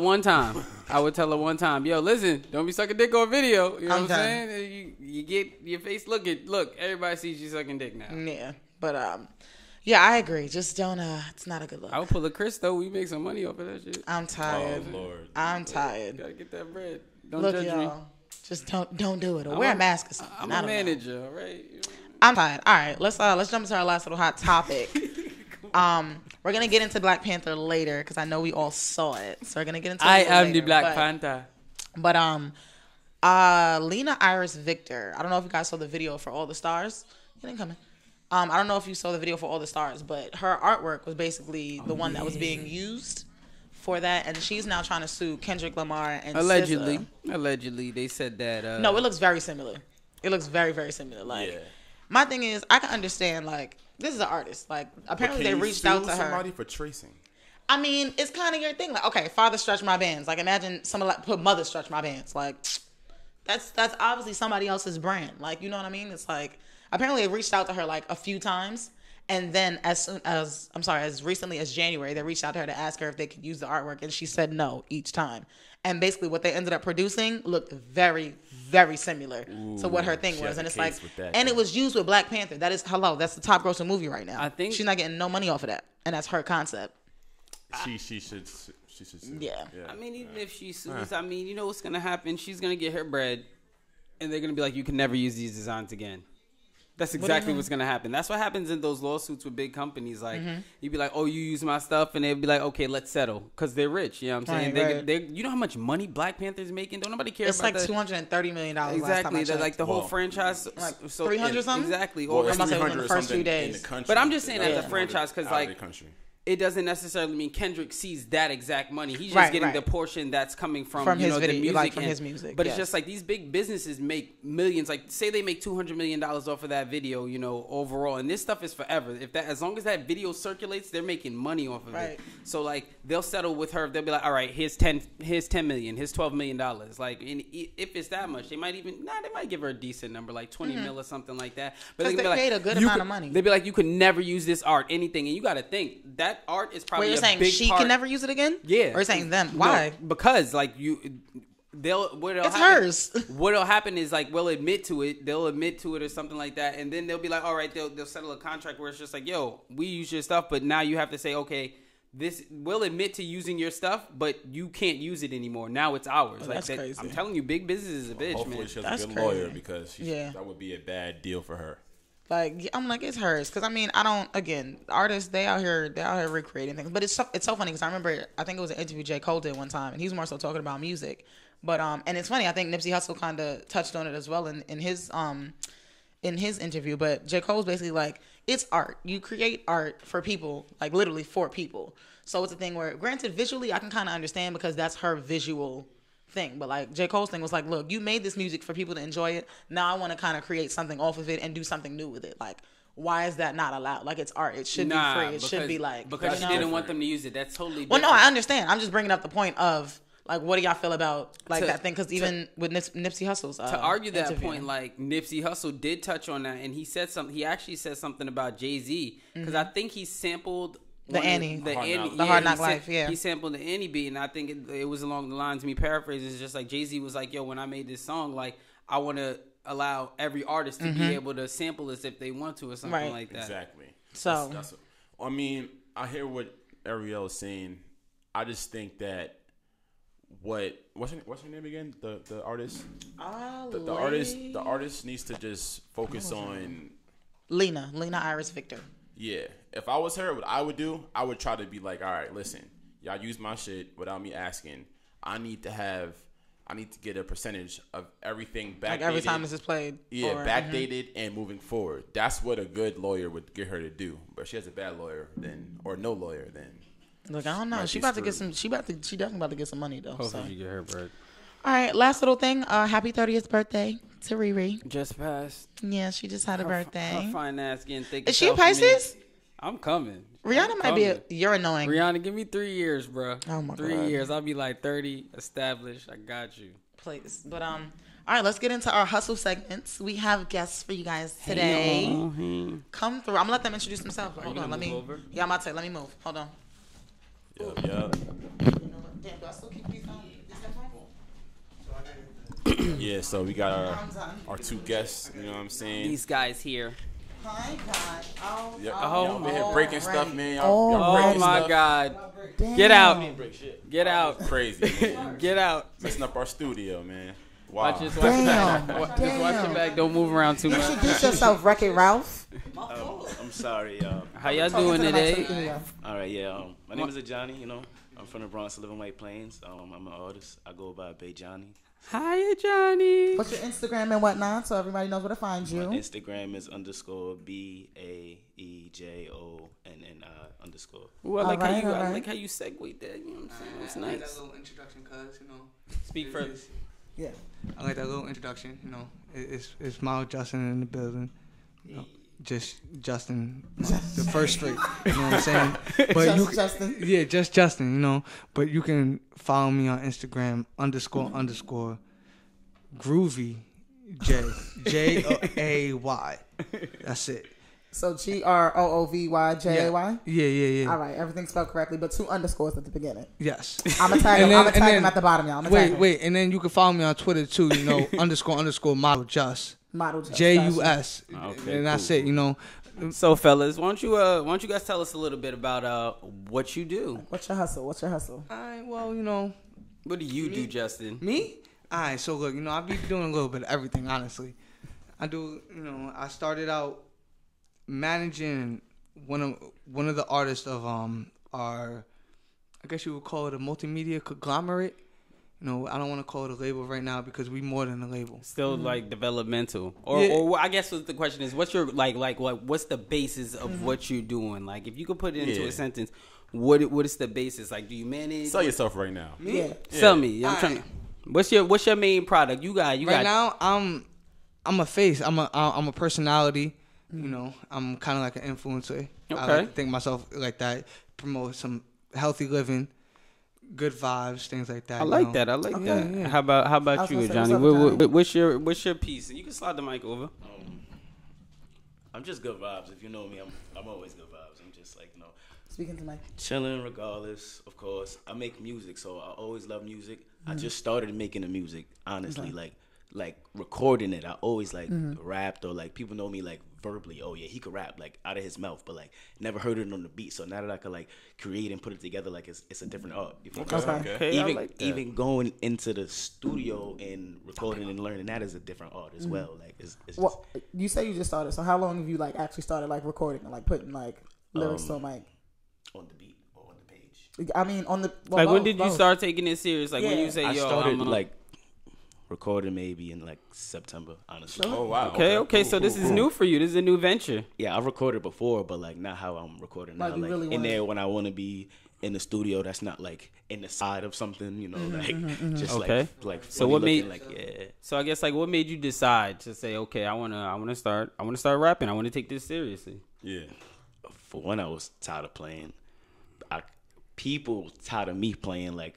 one time. Yo, listen, don't be sucking dick on video. You know I'm what I'm done. saying? You get your face. Look, everybody sees you sucking dick now. Yeah, but yeah, I agree. Just don't. It's not a good look. I would pull a Chris though. We make some money off of that shit. I'm tired. Oh, Lord. I'm tired. Gotta get that bread. Don't Look, judge me. y'all. Just don't do it. Or wear a mask or something. I'm I a don't know. manager, all right? I'm tired. All right, let's jump into our last little hot topic. We're gonna get into Black Panther later because I know we all saw it. So we're gonna get into. I it a little am the later, Black Panther. But Lena Iris Victor. I don't know if you guys saw the video for All the Stars. It ain't coming. I don't know if you saw the video for All the Stars, but her artwork was basically the one that was being used for that, and she's now trying to sue Kendrick Lamar and SZA. Allegedly, they said that. No, it looks very similar. It looks very, very similar. Like, Yeah. my thing is, I can understand, like, this is an artist. Like, apparently they reached out to her. Somebody for tracing. I mean, it's kind of your thing. Like, okay, father stretch my bands. Like, imagine someone like put mother stretch my bands. Like, that's obviously somebody else's brand. Like, you know what I mean? It's like, apparently they reached out to her like a few times. And then as recently as January, they reached out to her to ask her if they could use the artwork. And she said no each time. And basically what they ended up producing looked very, very similar to what her thing she was. had And a it's like, case with that, and it yeah. was used with Black Panther. That's the top grossing movie right now. I think- she's not getting no money off of that. And that's her concept. She should sue. Yeah. I mean, even if she sues, I mean, you know what's gonna happen? She's gonna get her bread, and they're gonna be like, "You can never use these designs again." That's exactly what's gonna happen. That's what happens in those lawsuits with big companies. Like you'd be like, "Oh, you use my stuff," and they'd be like, "Okay, let's settle," because they're rich. You know what I'm saying? Right. They you know how much money Black Panther's making? Don't nobody care It's about like that. $230 million. Exactly. Last time I Like the whole franchise, like so 300 something. Exactly. Well, Or it's I'm about to say 300 within or the first something few in days. the country. But I'm just saying as a Yeah. franchise, because Out of like the country. it doesn't necessarily mean Kendrick sees that exact money. He's just Right, getting right. the portion that's coming from From you his know, video, the music. like from and- his music, But yes. it's just like these big businesses make millions. Like say they make $200 million off of that video, you know, overall. And this stuff is forever. If that, as long as that video circulates, they're making money off of Right. it. So like they'll settle with her. They'll be like, all right, here's 10 million, here's $12 million. Like and if it's that much, they might give her a decent number, like 20 mil or something like that. But 'Cause can they be paid a good you amount could- of money. They'd be like, you could never use this art, anything. And you got to think that art is probably Wait, you're a saying big she part. can never use it again? Yeah. Or you're saying them? No, Why? because like It's hers. What'll happen is like we'll admit to it. They'll admit to it or something like that, and then they'll be like, all right, they'll settle a contract where it's just like, yo, we use your stuff, but now you have to say, okay, this we'll admit to using your stuff, but you can't use it anymore. Now it's ours. Oh, like that's that, crazy. I'm telling you, big business is a bitch, Hopefully man. she has That's a good crazy. lawyer because that would be a bad deal for her. Like I'm like it's hers because I mean I don't again artists they out here recreating things, but it's so funny because I remember I think it was an interview J. Cole did one time and he was more so talking about music, but and it's funny I think Nipsey Hussle kind of touched on it as well in his interview, but J. Cole's basically like it's art, you create art for people, like literally for people, so it's a thing where granted visually I can kind of understand because that's her visual thing, but like J. Cole's thing was like, look, you made this music for people to enjoy it, now I want to kind of create something off of it and do something new with it. Like why is that not allowed? Like it's art, it should be free, it should be like because you she know? didn't want them to use it. That's totally Well, different. no, I understand, I'm just bringing up the point of like what do y'all feel about like To- that thing, because even with Nipsey Hussle's to argue that interview. point, like Nipsey Hussle did touch on that, and he said something. He actually said something about Jay-Z because I think he sampled The one of- Annie. the Hard Annie, Knock. The Hard Knock he Life, yeah. He sampled the Annie beat, and I think it was along the lines. Me paraphrasing is just like Jay-Z was like, "Yo, when I made this song, like I want to allow every artist to be able to sample this if they want to or something Right. like that." Exactly. So- I mean, I hear what Ariel is saying. I just think that what's her name again? The artist. The artist needs to just focus on. Lena Iris Victor. Yeah, if I was her, what I would do, I would try to be like, all right, listen, y'all use my shit without me asking. I need to get a percentage of everything backdated. Like every time this is played. Yeah, or- backdated and moving forward. That's what a good lawyer would get her to do. But if she has a bad lawyer, then or no lawyer, then Look, I don't know. might She be about to get screwed. some. She definitely about to get some money though. So. Hopefully, you get her bread. All right, last little thing. Happy 30th birthday to Riri. Just passed. Yeah, she just had a birthday. Her fine ass getting thick. Is she a as hell for me. Pisces? I'm coming. Rihanna I'm might be. coming. You're annoying. Rihanna, give me 3 years, bro. Oh, my 3 God. years. I'll be like 30, established. I got you. Please, but All right, let's get into our hustle segments. We have guests for you guys today. Come through. I'm gonna let them introduce themselves. Hold you on, let gonna me. move over? Yeah, I'm about to. Let me move. Hold on. yeah. You know what? Damn, do I still keep these headphones? Yeah, so we got our two guests, you know what I'm saying? These guys here. Hi, God. Oh, Yep. Oh, Y'all been here breaking stuff, man. Y'all Oh breaking my stuff. God. damn. Get out. Get out. Crazy, man. Get out. Messing up our studio, man. Wow. Watch your back. Damn. Just watch your back. Don't move around too much. Introduce yourself, Wreck-It Ralph. I'm sorry. How y'all doing today? All right, yeah. My name is Ajani. You know, I'm from the Bronx, I live in White Plains. I'm an artist. I go by Bay Johnny. Hiya, Johnny. What's your Instagram and whatnot, so everybody knows where to find you? My Instagram is _BAEJONNI _. Ooh, I like how Alright, you. I alright. like how you segued that. You know what I'm saying? It's I like that nice. little introduction, cuz, you know. Speak further. Yeah. I like that little introduction, you know. It's Miles Justin in the building. You know, just Justin, the first straight. You know what I'm saying? But you, Justin. yeah, just Justin. You know. But you can follow me on Instagram __ Groovy JAY. That's it. So GROOVYJAY. Yeah. All right, everything's spelled correctly, but 2 underscores at the beginning. Yes. I'm gonna tag And him. I'm then- gonna tag and him then- at the bottom, y'all. I'm gonna tag him. Wait, and then you can follow me on Twitter too. You know, _ model just. Model Just. JUS. Okay, And that's cool. it. You know. So, fellas, why don't you guys tell us a little bit about what you do? What's your hustle? What's your hustle? Alright, well, you know, What do you do, Justin? me. Alright, so look, you know, I be doing a little bit of everything, honestly. I do. You know, I started out managing one of the artists of our, I guess you would call it a multimedia conglomerate. You know, I don't want to call it a label right now because we more than a label. Still like developmental, or Yeah. or I guess what the question is, what's your like what's the basis of what you're doing? Like, if you could put it into Yeah. a sentence, what is the basis? Like, do you manage? Sell yourself right now. Yeah. Sell me. I'm trying. Alright. What's your main product? You got Right now, I'm a face. I'm a personality. You know, I'm kind of like an influencer. I Okay. like to think myself like that. Promote some healthy living, good vibes, things like that. I you like know? that. I like Okay. that. Yeah. How about was you, gonna say, Johnny? what's up, Johnny? What's your piece? You can slide the mic over. I'm just good vibes. If you know me, I'm always good vibes. I'm just like, Speaking to Mike. chilling regardless. Of course, I make music, so I always love music. I just started making the music, honestly, like recording it. I always like rapped, or like people know me like verbally. Oh yeah, he could rap like out of his mouth, but like never heard it on the beat. So now that I could like create and put it together, like it's a different art. You feel me? Okay, I Even like that. even going into the studio and recording and learning, that is a different art as well. Like it's just, Well, you say you just started. So how long have you like actually started like recording and like putting like lyrics on like? on the beat or on the page. I mean, on the Like, when did you start taking it serious? Like, when Yeah. you say, I yo, started I'm like recording maybe in like September, honestly. Oh wow. okay, so this is new for you. This is a new venture. Yeah, I've recorded before, but like not how I'm recording now. Like, you Like really in wanna- there when I want to be in the studio, that's not like in the side of something, you know, just Okay. like So funny what made- looking, like yeah. So I guess like, what made you decide to say, okay, I wanna start rapping. I wanna take this seriously. Yeah. For one, I was tired of playing. People tired of me playing, like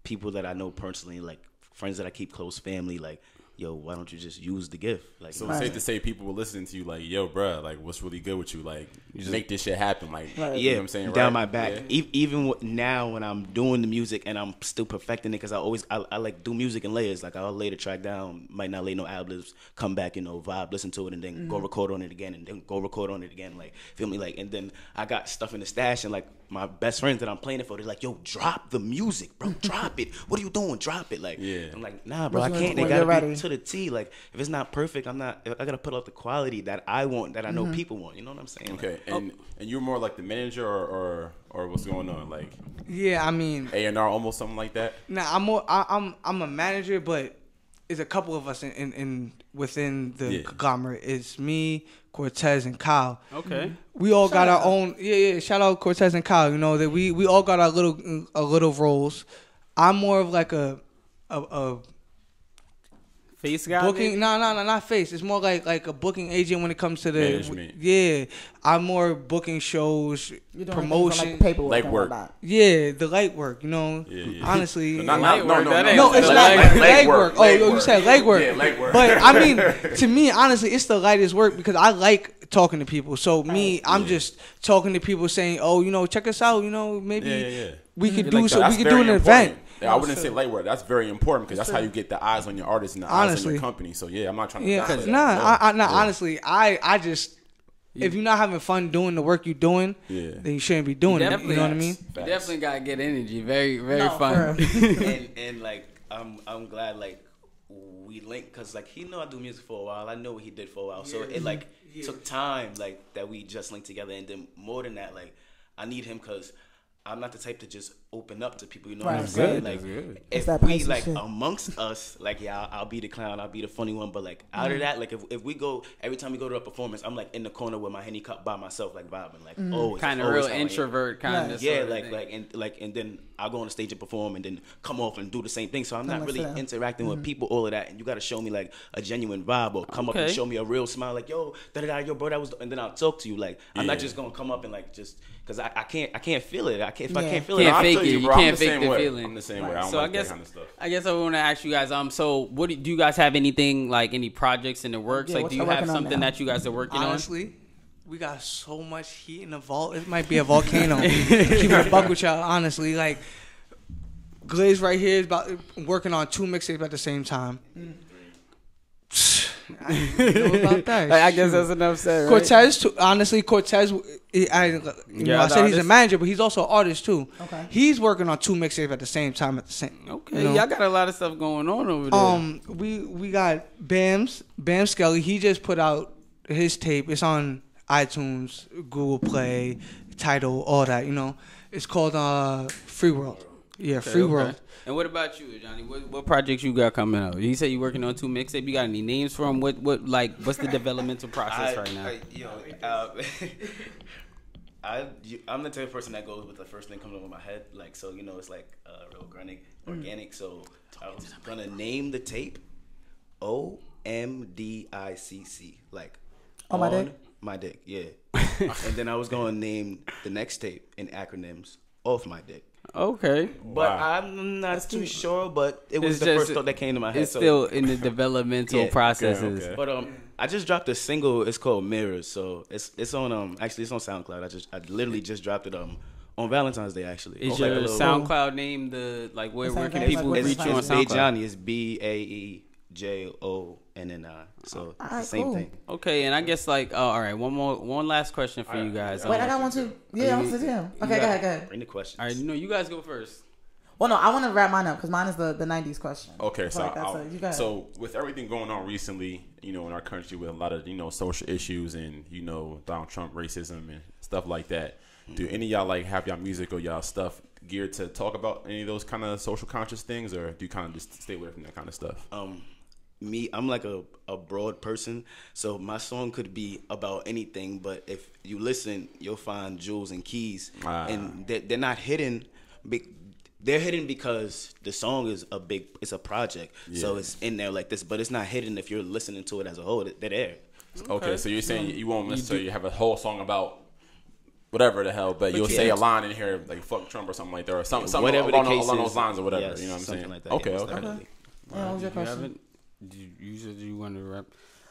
people that I know personally, like friends that I keep close, family, like, yo, why don't you just use the gift? Like, So it's safe to say people were listening to you like, yo, bruh, like, what's really good with you? Like, you just make this shit happen. Like, Right. you know what I'm saying? down right? my back. Yeah. Even now when I'm doing the music and I'm still perfecting it, because I like do music in layers. Like I'll lay the track down, might not lay no ad-libs, come back, vibe, listen to it, and then go record on it again, and then go record on it again. Like, feel me? Like, and then I got stuff in the stash, and like my best friends that I'm playing it for, they're like, yo, drop the music, bro, drop it. What are you doing? Drop it. Like, Yeah. I'm like, nah, bro, Which I one's can't. They when gotta you're be ready? to the T. Like, if it's not perfect, I gotta put out the quality that I want, that I know Mm-hmm. people want. You know what I'm saying? Like, Okay. And you're more like the manager or what's going on? Like Yeah, I mean, A&R, almost something like that? nah, I'm a manager, but it's a couple of us in within the Yeah. conglomerate. It's me, Cortez, and Kyle. Okay. We all got our own. Yeah. Shout out Cortez and Kyle. You know that we all got our little roles. I'm more of like a Face guy. booking. No, not face. It's more like a booking agent when it comes to the Management. Yeah, I'm more booking shows, You're doing promotion. like paperwork Like and work. whatnot. Yeah, the light work. You know, Yeah. honestly. Not, Light no, work, no, that no, ain't- No, it's the not leg- leg work. Oh, you said leg work. Yeah, leg work. But I mean, to me, honestly, it's the lightest work because I like talking to people. So me, I'm just talking to people saying, "Oh, check us out. Maybe Yeah. we could You do like so. that. We That's could do an very event." important. Yeah, I wouldn't say light work. That's very important because that's how you get the eyes on your artist and the eyes on Honestly. your company. So yeah, I'm not trying to. Yeah, downplay that. nah, No. Yeah. honestly, I just if you're not having fun doing the work you're doing, Yeah. then you shouldn't be doing it. You know what I mean? You definitely gotta get energy. Very, very No, fun. and like I'm glad like we linked because like he know I do music for a while. I know what he did for a while. So it like took time like that we just linked together. And then more than that, like I need him because I'm not the type to just open up to people. You know what I'm Right. saying? Good, Like that's good. if It's that we Pisces like shit. amongst us, like yeah, I'll be the clown, I'll be the funny one. But like out of that, like if we go every time we go to a performance, I'm like in the corner with my Henny cup by myself, like vibing, like oh, Kind of real introvert kind of. yeah, and then I'll go on the stage and perform and then come off and do the same thing. So I'm not Come really sit down. interacting with people, all of that. And you got to show me like a genuine vibe or come up and Okay. show me a real smile, like yo, yo, bro, that was, and then I'll talk to you. Like I'm not Yeah. just gonna come up and like just because I can't feel it. If I Yeah. can't feel Can't it, I'll fake tell it. you, You bro. can't I'm the fake same the way. feeling. I'm the same way. I don't So like I guess that kind of stuff. I want to ask you guys. So what do you guys have anything like any projects in the works? Yeah, Like, what do you y'all have working on something now? that you guys are working Honestly, we got so much heat in the vault. It might be a volcano. Keep it a buck with y'all. Honestly, like Glaze right here is about working on 2 mixtapes at the same time. know about that. I guess that's enough said, right? Cortez, too, honestly, Cortez. I Yeah, said he's a artist? manager, but he's also an artist too. Okay. He's working on 2 mixtapes at the same time. Okay, you know? y'all got a lot of stuff going on over there. We got Bam Skelly. He just put out his tape. It's on iTunes, Google Play, Tidal, all that. You know, it's called Free World. Yeah, Okay, Free okay. World. And what about you, Johnny? What projects you got coming out? You said you working on 2 mixtapes. You got any names for them? What's the developmental process right now? I'm the type of person that goes with the first thing coming over my head. Like, so, you know, it's like real organic. So I was gonna name the tape OMDICC. Like, On my dick? My dick, yeah. And then I was gonna name the next tape in acronyms, Off My Dick. Okay. But I'm not too sure, but it was It's the just- first thought that came to my head. It's so. still in the developmental Yeah. processes. Okay. But I just dropped a single. It's called Mirrors. So it's on actually it's on SoundCloud. I literally just dropped it on Valentine's Day actually. Is It's like your a little- SoundCloud name where Same can thing, people like, reach you on It's SoundCloud? Baejani. It's BAEJONNI. So Alright, it's the same cool. thing. Okay, and I guess all right. One last question for you guys. Wait, I got one too. Yeah, I'm still him. Okay, go ahead. Bring the questions. All right, you guys go first. Well, no, I want to wrap mine up because mine is the 90s question. Okay, so Like, that's you go ahead. so with everything going on recently, in our country with a lot of social issues and Donald Trump racism and stuff like that, do any of y'all have y'all music or y'all stuff geared to talk about any of those kind of social conscious things, or do you kind of just stay away from that kind of stuff? I'm like a broad person, so my song could be about anything. But if you listen, you'll find jewels and keys, and they're not hidden. They're hidden because the song is it's a project, so it's in there like this. But it's not hidden if you're listening to it as a whole. They're there. Okay, so you're saying you won't necessarily have a whole song about whatever the hell, but you'll say a line in here like "fuck Trump" or something like that, or something Whatever along, the case along is, those lines or whatever. yes, You know what I'm something saying? like that, Okay, yes, okay. definitely. Yeah, what was your You question? haven't? You said you wanted to rap.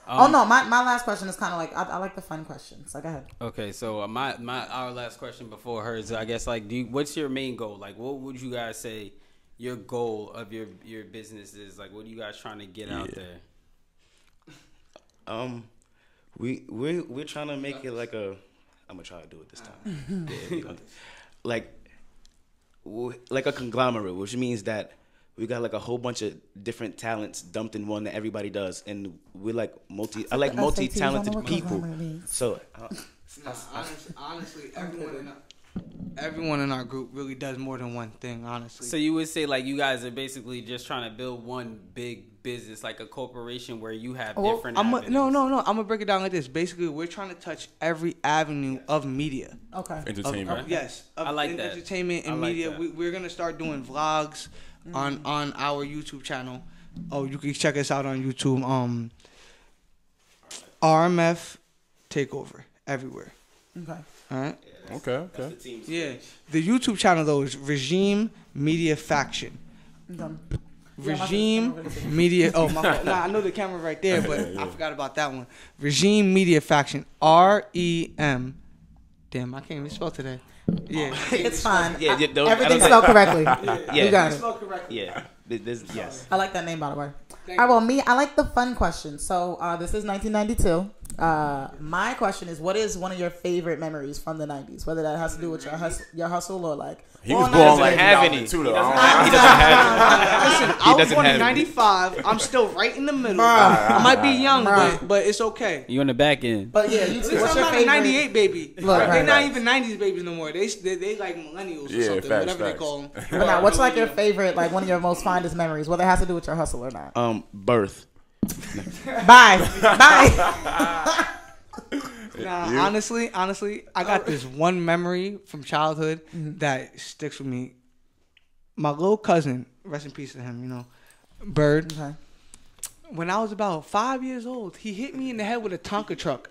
Oh no, my last question is kind of like I like the fun questions. So go ahead. Okay, so our last question before hers, I guess what's your main goal? Like, what would you guys say your goal of your business is? Like, what are you guys trying to get out there? We're trying to make it like a. I'm gonna try to do it this time. like a conglomerate, which means that we got like a whole bunch of different talents dumped in one that everybody does, and we're like multi-talented people. So Honestly, everyone in our group really does more than one thing. Honestly, So you would say like you guys are basically just trying to build one big business, like a corporation where you have different. avenues. No. I'm gonna break it down like this. Basically, we're trying to touch every avenue of media. Okay. Entertainment. Yes, I like that. Entertainment and I like media. that. We're gonna start doing vlogs on our YouTube channel. Oh, you can check us out on YouTube. RMF Takeover everywhere. Okay. All right. Okay. Yeah. The YouTube channel though is Regime Media Faction. Done. Regime Media. Oh my fault. Nah, I know the camera right there, but I forgot about that one. Regime Media Faction. REM. Damn, I can't even spell today. Yeah. It's fine. Yeah, yeah, don't- Everything's I don't spelled correctly. yeah, You got it. yeah. Yes. I like that name, by the way. All right, well, I like the fun question. So this is 1992. My question is, what is one of your favorite memories from the 90s? Whether that has to do with your hustle or like... He was all born 90s like have any. 2002 though. He doesn't have Listen, I was doesn't born in have it. 95. I'm still right in the middle. I might be young, but it's okay. You on the back end. But yeah, you too. What's I'm your not a favorite? 98 baby. Look, They're right. not even 90s babies no more. They like millennials or Yeah, something, facts, whatever they facts. call them. But now, what's like your favorite, like one of your most fondest memories, whether it has to do with your hustle or not? birth. Bye. Bye. Nah, honestly, I got this one memory from childhood that sticks with me. My little cousin, rest in peace to him, Bird. Okay. When I was about 5 years old, he hit me in the head with a Tonka truck.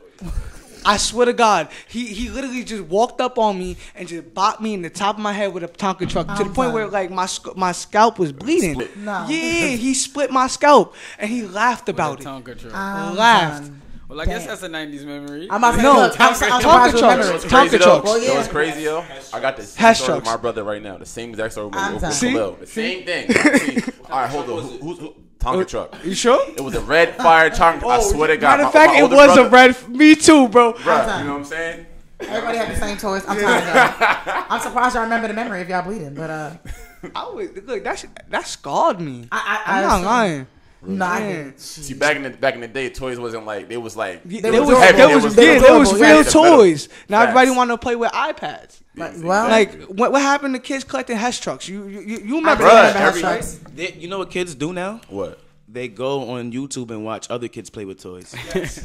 I swear to God, he literally just walked up on me and just bopped me in the top of my head with a Tonka truck to the point where like my scalp was bleeding. No. Yeah, he split my scalp and he laughed about it. Tonka truck. Laughed. Well, I guess that's a 90s memory. I'm about to say, No, look, I'm Tonka surprised with trucks. memories. Tonka Crazy though. trucks. Well, You know yeah. what's crazy though? I got the same Hash story with trucks. my brother right now. The same exact story I'm with done. See? Khalil. The same thing. See, all right, hold on. Tonka truck. You sure? It was a red fire Tonka. I swear to God. Matter of fact, my it older was brother, a red. Me too, bro. Bruh, you know what I'm saying? Everybody had the same toys. I'm tired of that. I'm surprised y'all remember the memory if y'all bleeding, but Look, that scarred me. I'm not lying. No, I Yeah. didn't. See, back in the day, toys wasn't like they was like There were was durable. there was durable, real yeah. toys. Now Facts. everybody want to play with iPads. Well, Like what happened to kids collecting Hess trucks? You remember Bruh, that? every- trucks. You know what kids do now? what? They go on YouTube and watch other kids play with toys.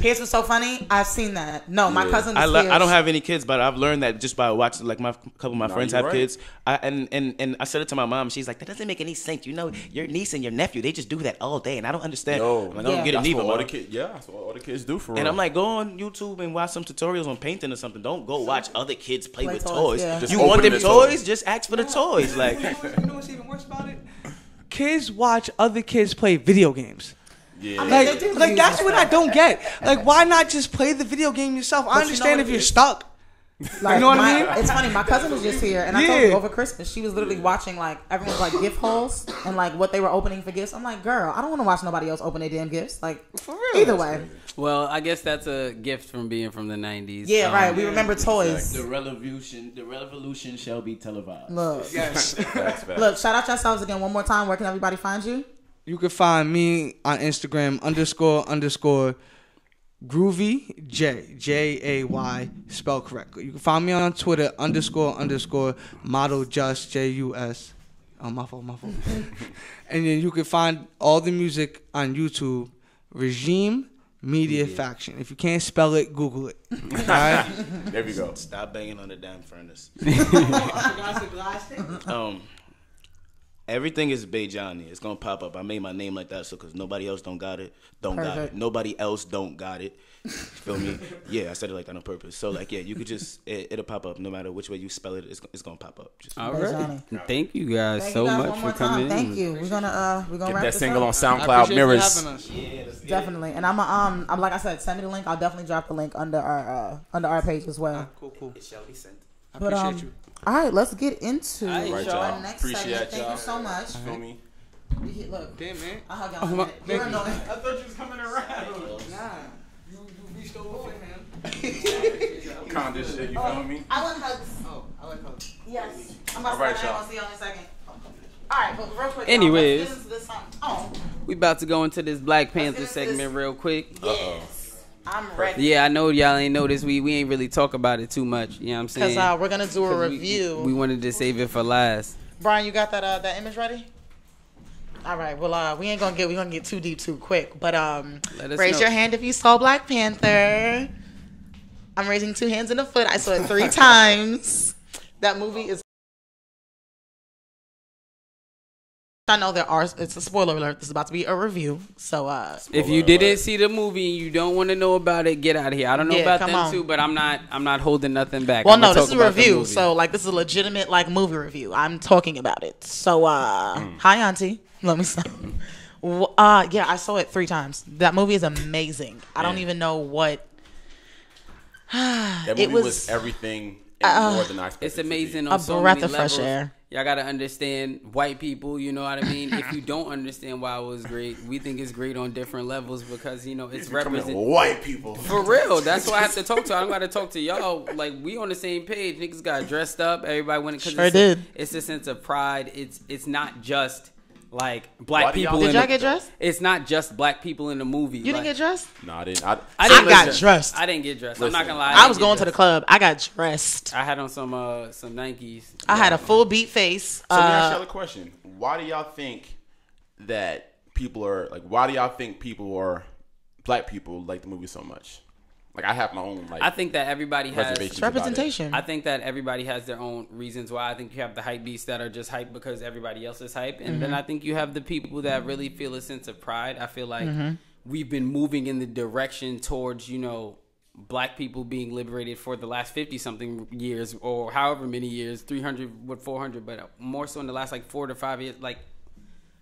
Here's what's so funny. I've seen that. No, my cousin was here. I don't have any kids, but I've learned that just by watching. Like a couple of my friends you're have right. kids. And I said it to my mom. She's like, that doesn't make any sense. You know, your niece and your nephew, they just do that all day, and I don't understand. Yo, I'm like, I don't get it That's neither. what all the Mom. kids. Yeah, that's what all the kids do for real. And I'm like, go on YouTube and watch some tutorials on painting or something. Don't go watch other kids play with toys, toys. yeah. Just You want open them the toy. toys? Just ask for the toys. Like, You know what's even worse about it? Kids watch other kids play video games. yeah. They do Like use that's that. what I don't get. Like, why not just play the video game yourself? I you know understand what if it you're is? stuck. Like, You know what I mean? It's funny. My cousin was just here, and I told Yeah. you over Christmas, she was literally watching like everyone's like gift hauls and like what they were opening for gifts. I'm like, girl, I don't want to watch nobody else open their damn gifts. Like, For real. either way, Well, I guess that's a gift from being from the 90s. yeah, right. We remember toys. the revolution shall be televised. Look, Yes. Facts, facts. look. Shout out yourselves again one more time. Where can everybody find you? You can find me on Instagram _ Groovy Jay spelled correctly. You can find me on Twitter _ model just JUS. Oh, my fault. And then you can find all the music on YouTube. Regime Media Faction. If you can't spell it, Google it. All right. There we go. Stop banging on the damn furnace. Oh, Everything is Bejani. It's gonna pop up. I made my name like that so because nobody else got it. Perfect. Nobody else don't got it. Feel me? Yeah, I said it like that on purpose. So like, yeah, you could just it'll pop up no matter which way you spell it. It's gonna pop up. Just, All Johnny. right. Thank you guys Thank so you guys much one more for coming time. in. Thank you. We're gonna Get wrap that this single up. on I SoundCloud. appreciate you Mirrors. having us. Definitely, and I'm like I said, send me the link. I'll definitely drop the link under our page as well. Cool. it shall be sent. I But appreciate you. all right, let's get into All right, Right, our y'all. next Appreciate segment. Thank y'all. you so much. Feel me? Look, Damn, man. I'll hug y'all in a minute. You're annoying. I thought you was coming around. Nah. You reached over for him. Kind of shit. You feel me? I want hugs. Oh, I like hugs. Yes. I'm about All to right, say y'all. I'll see y'all in a second. All right, but real quick. Anyways. Y'all, let's get into this, oh, We about to go into this Black Panther Let's get into segment this. real quick. yes. I'm ready. Yeah, I know y'all ain't noticed. We ain't really talk about it too much. You know what I'm saying? Because we're going to do a 'Cause review. We wanted to save it for last. Brian, you got that image ready? All right. Well, we gonna get too deep too quick. But Let us raise know. your hand if you saw Black Panther. I'm raising 2 hands and a foot. I saw it 3 times. That movie is. I know it's a spoiler alert. This is about to be a review. So If you didn't see the movie and you don't want to know about it, get out of here. I don't know Yeah, about come them on. too, but I'm not holding nothing back. well, I'ma no, this talk is a about the review. movie. So this is a legitimate movie review. I'm talking about it. So hi, Auntie. Let me stop. Yeah, I saw it 3 times. That movie is amazing. I don't Yeah. even know what. That movie It was, was everything and more than I expected. it's it to be. amazing A on so breath many of fresh levels. air. Y'all gotta understand white people. You know what I mean? If you don't understand why it was great, we think it's great on different levels because it's Becoming represent. white people. For real, that's why I have to talk to. I don't got to talk to y'all. Like we on the same page. Niggas got dressed up. Everybody went. Sure it's did. It's a sense of pride. It's not just like black Why do y'all- people. Did in y'all the- get dressed? It's not just black people in the movie. You didn't get dressed? No, I didn't. I I didn't got get dressed. I didn't get dressed. I'm Listen, not gonna lie. I didn't was get going to the dressed. club. I got dressed. I had on some Nikes. I had a full beat face. So let me ask y'all a question. Why do y'all think that people are like? Why do y'all think people are black people like the movie so much? Like I have my own like. I think that everybody has. reservations It's about it. representation. I think that everybody has their own reasons why. I think you have the hype beasts that are just hype because everybody else is hype, and then I think you have the people that really feel a sense of pride. I feel like we've been moving in the direction towards black people being liberated for the last 50-something years or however many years, 300 with 400, but more so in the last 4 to 5 years. Like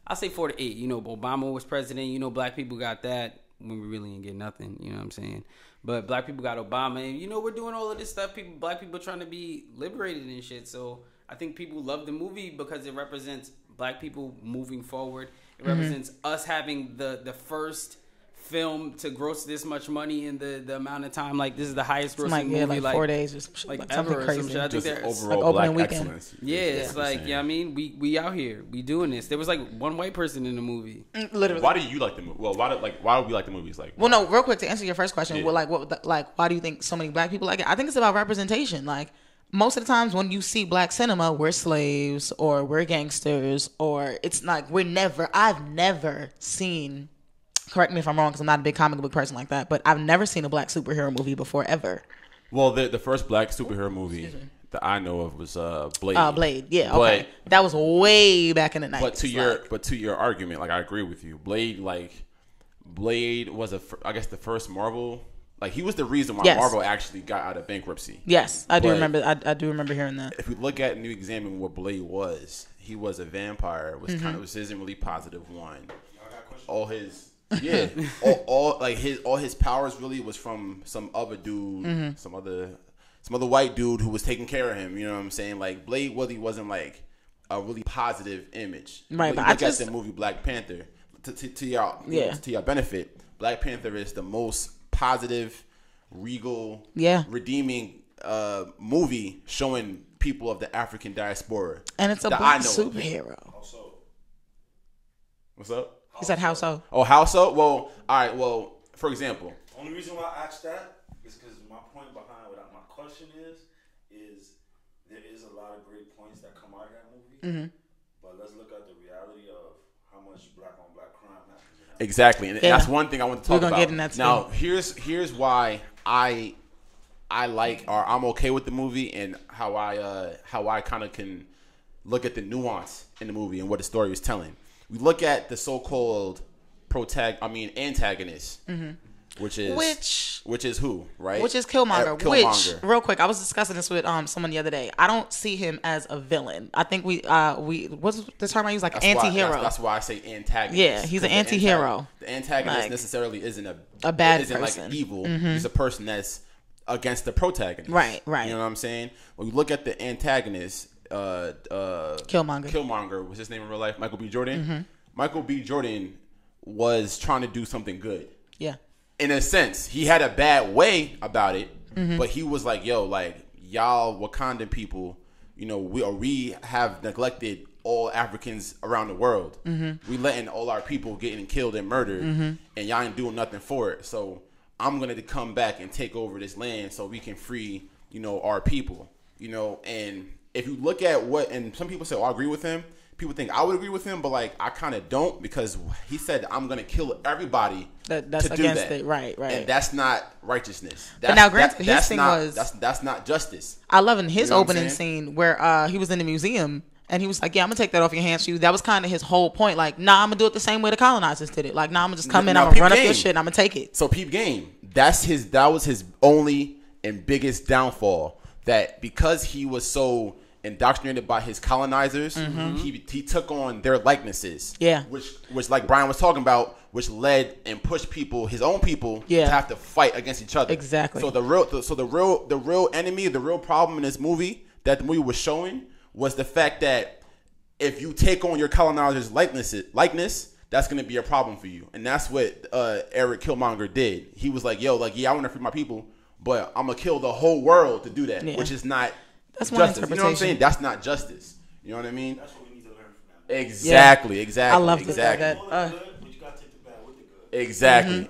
I'll say 4 to 8. Obama was president. Black people got that when we really didn't get nothing. You know what I'm saying? But black people got Obama, and we're doing all of this stuff. Black people trying to be liberated and shit. So I think people love the movie because it represents black people moving forward. It represents us having the first film to gross this much money in the amount of time. Like, this is the highest grossing movie, like 4 days or some shit, like like ever something or crazy. some shit. I think Just there's overall like black opening weekend. excellence. yeah, it's That's like, insane. yeah, I mean, we out here, we doing this. There was like one white person in the movie. Literally. Why do you like the movie? Well, why do we like the movies? Like, Well, no, real quick to answer your first question. Yeah. Well, why do you think so many black people like it? I think it's about representation. Like, most of the times when you see black cinema, we're slaves or we're gangsters, or it's like I've never seen. Correct me if I'm wrong, because I'm not a big comic book person like that, but I've never seen a black superhero movie before ever. well, the first black superhero movie that I know of was Blade. Blade, yeah, okay, that was way back in the 90s. But to your argument, like, I agree with you. Blade was I guess the first Marvel. Like, he was the reason why Yes. Marvel actually got out of bankruptcy. Yes, I do But- remember. I do remember hearing that. If we look at and you examine what Blade was, he was a vampire. Which which isn't really positive one. All his all his powers really was from some other dude, some other white dude who was taking care of him. You know what I'm saying? Like, Blade really wasn't like a really positive image. Right, But but you I look just- at the movie Black Panther. To your to your benefit, Black Panther is the most positive, regal, redeeming movie showing people of the African diaspora. And it's a that black I know of. superhero. What's up? He said, "How so?" Oh, how so? Well, all right. Well, for example, Only reason why I asked that is because my point behind what my question is there is a lot of great points that come out of that movie. But let's look at the reality of how much black on black crime happens in that. exactly, and Yeah. that's one thing I want to talk We're gonna about. get in that too. Now, here's why I like, or I'm okay with the movie, and how I kind of can look at the nuance in the movie and what the story was telling. We look at the so-called antagonist, which is who, right? Which is Killmonger. Killmonger. Which, real quick, I was discussing this with someone the other day. I don't see him as a villain. I think we what's the term I use, like That's anti-hero. That's why I say antagonist. Yeah, he's an 'Cause anti-hero. The antagonist Like, necessarily isn't a bad isn't person. like evil. He's a person that's against the protagonist. Right. You know what I'm saying? When we look at the antagonist, Killmonger was his name in real life, Michael B. Jordan. Michael B. Jordan was trying to do something good. Yeah. In a sense, he had a bad way about it, but he was like, yo, like, y'all Wakandan people, you know, we have neglected all Africans around the world. We letting all our people getting killed and murdered, and y'all ain't doing nothing for it. So I'm going to come back and take over this land so we can free, you know, our people, you know. And if you look at and some people say, oh, I agree with him. People think I would agree with him, but like, I kind of don't, because he said, I'm going to kill everybody That's to do against that. it. Right. And that's not righteousness. But now, granted, his thing not, was- that's not justice. I love in his You know what I'm opening saying? scene where he was in the museum and he was like, "Yeah, I'm gonna take that off your hands for you." That was kind of his whole point. Like, nah, I'm gonna do it the same way the colonizers did it. Like, nah, I'm gonna just come in, Now, I'm gonna peep run up your game. shit, and I'm gonna take it. So peep game. That was his only and biggest downfall. That because he was so indoctrinated by his colonizers, he took on their likenesses. Yeah. Which like Brian was talking about, which led and pushed his own people Yeah. to have to fight against each other. Exactly. So the real enemy, the real problem in this movie that the movie was showing was the fact that if you take on your colonizers' likeness, that's going to be a problem for you. And that's what Eric Killmonger did. He was like, yo, like, yeah, I want to free my people, but I'm going to kill the whole world to do that, Yeah. which is not That's one justice. You know what I'm interpretation. saying? That's not justice. You know what I mean? That's what we need to learn from that. Exactly. I love exactly. that. All the good, but you gotta take the bad with the good. Exactly.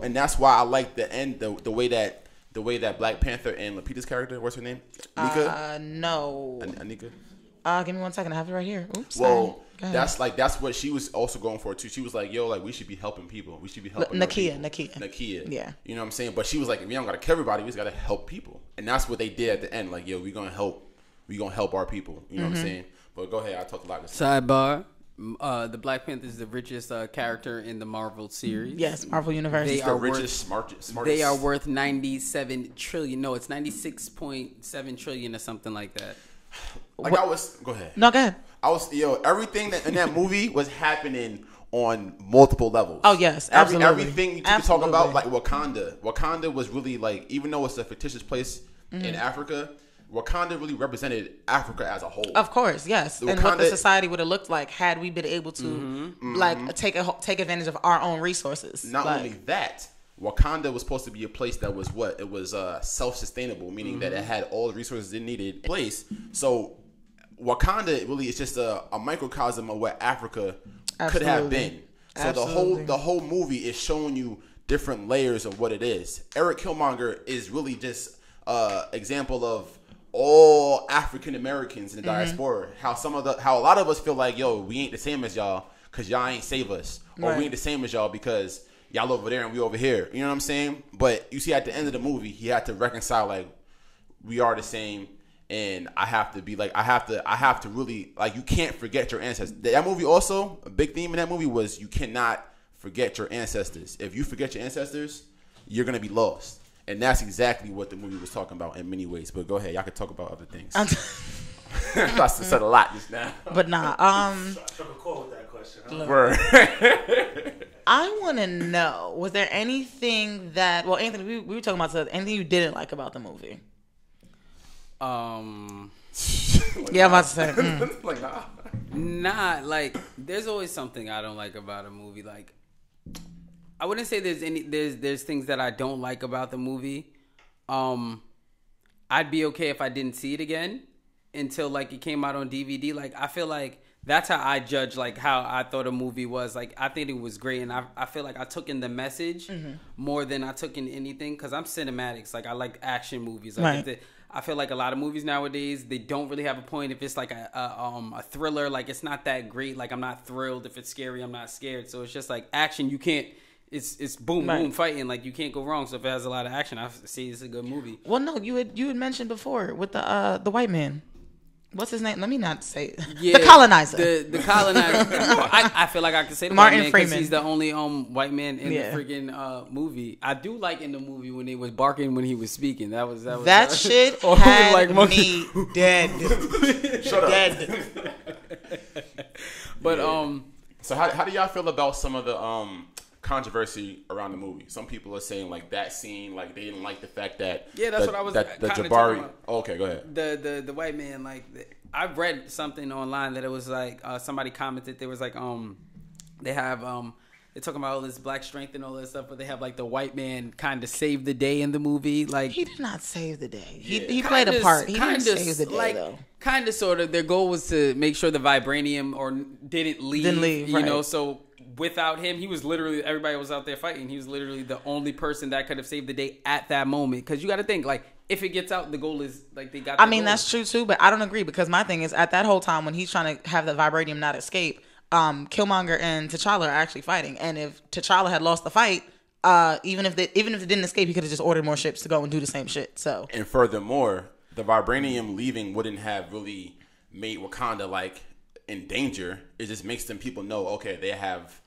And that's why I like the way that Black Panther and Lupita's character, what's her name? Anika? No. Anika? Give me 1 second. I have it right here. Oops. Well, sorry. Go ahead. that's what she was also going for too. She was like, yo, like, we should be helping people. We should be helping our people. Nakia. Yeah. You know what I'm saying? But she was like, we don't gotta kill everybody, we just gotta help people. And that's what they did at the end. Like, yo, we gonna help our people. You know what I'm saying? But go ahead, I talked a lot. Sidebar. The Black Panther is the richest character in the Marvel series. Yes, Marvel Universe. They The are richest, smartest. They are worth 97 trillion. No, it's 96.7 trillion or something like that. Go ahead. No, go ahead. Everything that in that movie was happening on multiple levels. Oh, yes, absolutely. Everything you could talk about, like Wakanda. Wakanda was really like, even though it's a fictitious place in Africa, Wakanda really represented Africa as a whole. Of course, yes. And what the society would have looked like had we been able to take advantage of our own resources. Not only that, Wakanda was supposed to be a place that was self-sustainable, meaning that it had all the resources it needed in place. So Wakanda really is just a microcosm of what Africa could have been. So the whole movie is showing you different layers of what it is. Eric Killmonger is really just example of all African Americans in the diaspora. How a lot of us feel like, yo, we ain't the same as y'all because y'all ain't save us, or we ain't the same as y'all because y'all over there and we over here. You know what I'm saying? But you see, at the end of the movie, he had to reconcile, like, we are the same. And I have to really, like, you can't forget your ancestors. That movie also, a big theme in that movie was you cannot forget your ancestors. If you forget your ancestors, you're going to be lost. And that's exactly what the movie was talking about in many ways. But go ahead. Y'all can talk about other things. I said a lot just now. But nah. Struck a chord with that question. I want to know, was there anything that, well, Anthony, we were talking about anything you didn't like about the movie? Yeah, I'm about to say. Like, nah, like, there's always something I don't like about a movie. Like, I wouldn't say there's things that I don't like about the movie. I'd be okay if I didn't see it again until, like, it came out on DVD. Like, I feel like that's how I judge, like, how I thought a movie was. Like, I think it was great, and I feel like I took in the message more than I took in anything, because I'm cinematics. Like, I like action movies. Like, I feel like a lot of movies nowadays, they don't really have a point. If it's like a thriller, like, it's not that great. Like, I'm not thrilled. If it's scary, I'm not scared. So it's just like action. You can't. It's boom boom fighting. Like, you can't go wrong. So if it has a lot of action, I see it's a good movie. Well, no, you had mentioned before with the white man. What's his name? Let me not say it. Yeah, the colonizer. The colonizer. I feel like I can say the Martin white man because Freeman. he's the only white man in the freaking movie. I do like in the movie when they was barking when he was speaking. That shit or had like me dead. shut up. Dead. But So how do y'all feel about some of the controversy around the movie? Some people are saying, like, that scene, like, they didn't like the fact that that's what I was that the kinda Jabari. talking about. Oh, okay, go ahead. The white man, like, I read something online that it was like somebody commented there was like they have they're talking about all this black strength and all that stuff, but they have, like, the white man kind of saved the day in the movie. Like, He did not save the day. He played a part. He didn't save the day, like, though. Kind of, sort of. Their goal was to make sure the vibranium didn't leave. You know, so without him, he was literally, everybody was out there fighting. He was literally the only person that could have saved the day at that moment. Because you got to think, like, if it gets out, the goal is, like, they got. I mean, that's true too, but I don't agree, because my thing is, at that whole time when he's trying to have the vibranium not escape, Killmonger and T'Challa are actually fighting, and if T'Challa had lost the fight, even if it didn't escape, he could have just ordered more ships to go and do the same shit. So, and furthermore, the vibranium leaving wouldn't have really made Wakanda, like, in danger. It just makes them people know, okay, they have,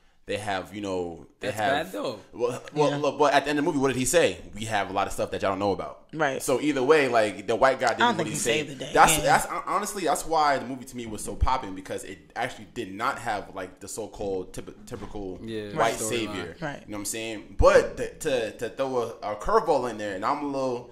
you know, That's bad, though. Well, look, but at the end of the movie, what did he say? We have a lot of stuff that y'all don't know about. Right. So either way, like, the white guy didn't really say. Saved the day. That's honestly, that's why the movie to me was so popping, because it actually did not have, like, the so-called typical white savior. Right. You know what I'm saying? But to throw a curveball in there, and I'm a little.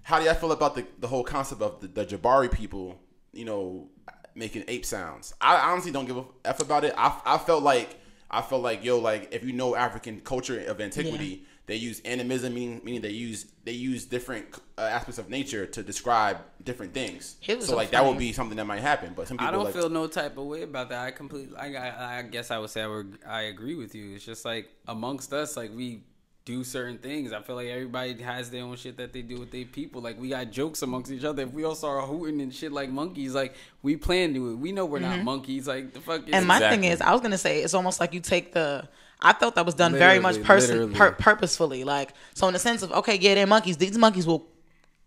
How do y'all feel about the whole concept of the Jabari people, you know, making ape sounds? I honestly don't give a F about it. I felt like, yo, like, if you know African culture of antiquity, they use animism, meaning they use different aspects of nature to describe different things. So, like, that would be something that might happen. But some people I don't like, feel no type of way about that. I guess I would say I agree with you. It's just like amongst us, like, we do certain things. I feel like everybody has their own shit that they do with their people. Like, we got jokes amongst each other. If we all start hooting and shit like monkeys, like, we plan to it. We know we're not monkeys. Like, the fuck is. And my thing is, I was gonna say, it's almost like you take I felt that was done very much purposefully. Like, so in the sense of, okay, yeah, they're monkeys. These monkeys will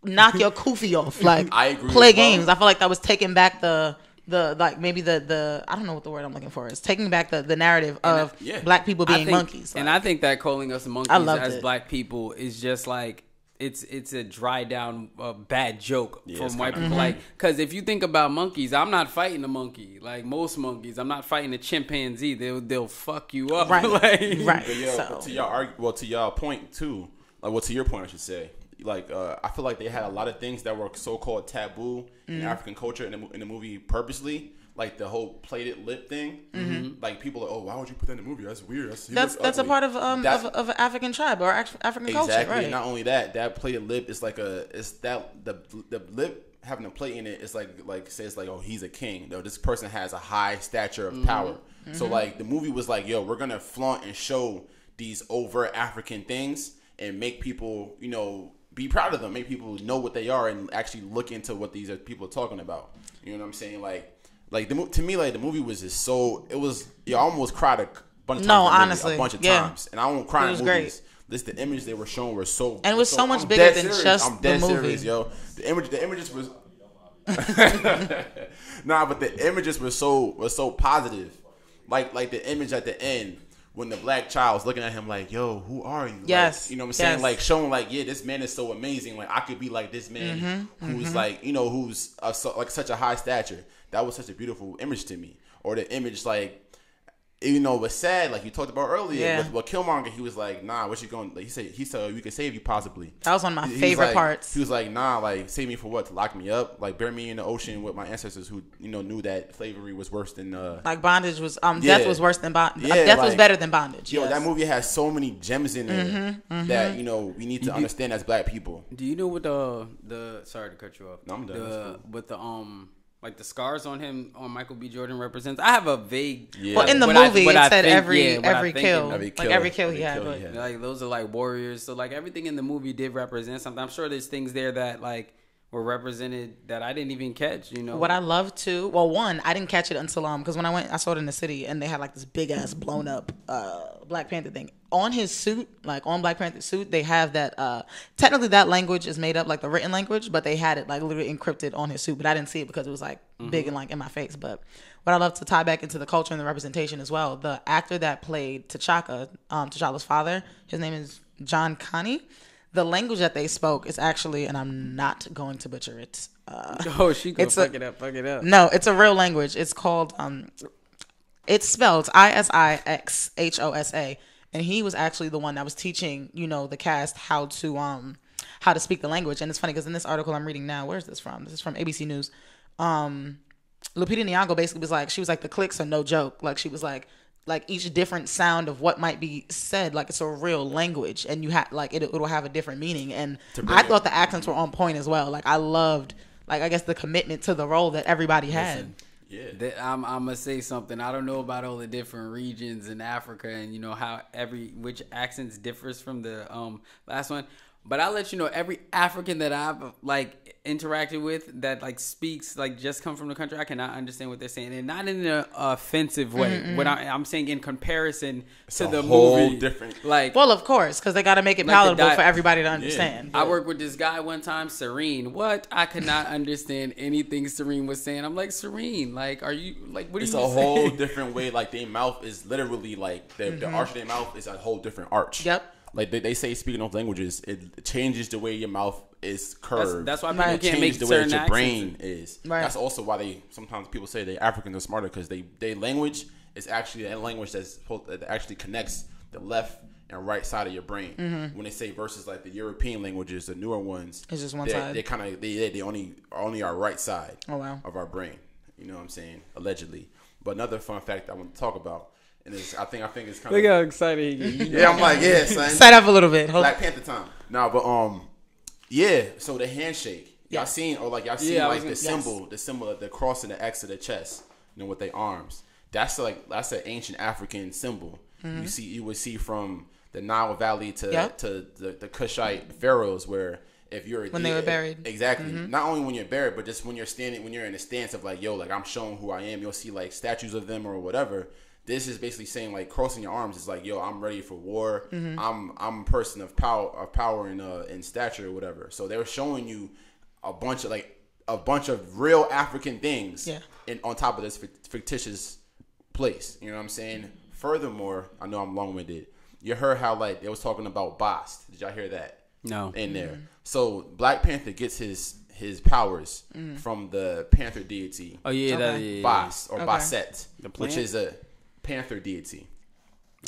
knock your kufi off. Like, I agree play as well. games. I feel like that was taking back the like, maybe the I don't know what the word I'm looking for is, taking back the narrative of black people being monkeys. Like, and I think that calling us monkeys as black people is just like, it's a dry down bad joke from white people. Like, because if you think about monkeys, I'm not fighting a monkey like most monkeys. I'm not fighting a chimpanzee. They'll fuck you up. Right. Like, right. But, yo, So, to y'all point too, like, well, to your point, I should say, like I feel like they had a lot of things that were so-called taboo in African culture in the movie purposely. Like the whole plated lip thing, like people are, oh, why would you put that in the movie? That's weird. That's a part of an African tribe or African culture, exactly. right? And not only that plated lip is like the lip having a plate in it is like says like, oh, he's a king. No, this person has a high stature of power. So like the movie was like, yo, we're gonna flaunt and show these overt African things and make people, you know, be proud of them, make people know what they are and actually look into what these people are talking about. You know what I'm saying? Like to me, like the movie was just so I almost cried a bunch of times. No, honestly, a bunch of times, and I won't cry in movies. Great. The image they were showing were so, and it was so much I'm bigger than serious. just I'm dead the movie. serious, yo. The images was nah, but the images were so positive. Like the image at the end when the black child's looking at him like, yo, who are you? Yes. Like, you know what I'm saying? Yes. Like showing like, yeah, this man is so amazing. Like I could be like this man who's like, you know, who's like such a high stature. That was such a beautiful image to me. Or the image like, you know, was sad, like you talked about earlier with Killmonger. He was like, nah, what you going, like, he said we could save you possibly. That was one of my favorite parts. He was like, nah, like save me for what? To lock me up? Like bury me in the ocean with my ancestors who, you know, knew that slavery was worse than like bondage was death was worse than bondage. Yeah, death was better than bondage. Yo, yes. that movie has so many gems in there that, you know, we need to understand as black people. Do you know what the sorry to cut you off. No, I'm done. With the like the scars on him on Michael B. Jordan represents. I have a vague. Yeah. Well, in the movie, it said every kill, every kill he had. Like those are like warriors. So like everything in the movie did represent something. I'm sure there's things there that like were represented that I didn't even catch. You know what I love too. Well, one, I didn't catch it until because when I saw it in the city and they had like this big ass blown up Black Panther thing on his suit, like on Black Panther's suit. They have that. Technically, that language is made up, like the written language, but they had it like literally encrypted on his suit. But I didn't see it because it was like big and like in my face. But what I love to tie back into the culture and the representation as well. The actor that played T'Chaka, T'Challa's father, his name is John Connie. The language that they spoke is actually, and I'm not going to butcher it. She could fuck it up. No, it's a real language. It's called, it's spelled Isixhosa. And he was actually the one that was teaching, you know, the cast how to speak the language. And it's funny because in this article I'm reading now, where's this from? This is from ABC News. Lupita Nyong'o basically was like, the clicks are no joke. Like she was like each different sound of what might be said, like it's a real language, and you have like it'll have a different meaning. And I thought the accents were on point as well. Like I loved, like I guess the commitment to the role that everybody had. Yeah, I'm gonna say something. I don't know about all the different regions in Africa, and you know how which accents differs from the last one. But I'll let you know, every African that I've like interacted with that like speaks like just come from the country, I cannot understand what they're saying, and not in an offensive way. What I'm saying in comparison to the movie, different. Like, well, of course, because they got to make it palatable for everybody to understand. I worked with this guy one time, Serene. What? I could not understand anything Serene was saying. I'm like, Serene, like, are you like? What are you saying? It's a whole different way. Like their mouth is literally like the arch of their mouth is a whole different arch. Yep. Like they say, speaking of languages, it changes the way your mouth is curved. That's why people can't make the way that certain your brain is. Right. That's also why sometimes people say they Africans are smarter because they language is actually a language that actually connects the left and right side of your brain. When they say versus like the European languages, the newer ones, it's just one side. They kind of they only our right side of our brain. You know what I'm saying? Allegedly. But another fun fact I want to talk about. And I think it's kind of. Look how excited he is. Yeah, I'm like, yeah, son. Set up a little bit. Black Panther time. No, but yeah. So the handshake, y'all seen like the symbol of the cross and the X of the chest, you know, with their arms. That's an ancient African symbol. You would see from the Nile Valley to the Kushite pharaohs, where if you're when they were buried, exactly. Not only when you're buried, but just when you're in a stance of like, yo, like I'm showing who I am. You'll see like statues of them or whatever. This is basically saying like crossing your arms is like, yo, I'm ready for war. I'm a person of power and stature or whatever. So they were showing you a bunch of real African things on top of this fictitious place. You know what I'm saying? Furthermore, I know I'm long-winded. You heard how like they was talking about Bast. Did y'all hear that? No. In there. So Black Panther gets his powers from the Panther deity. Oh yeah, Bast or Bastet, which is a Panther deity.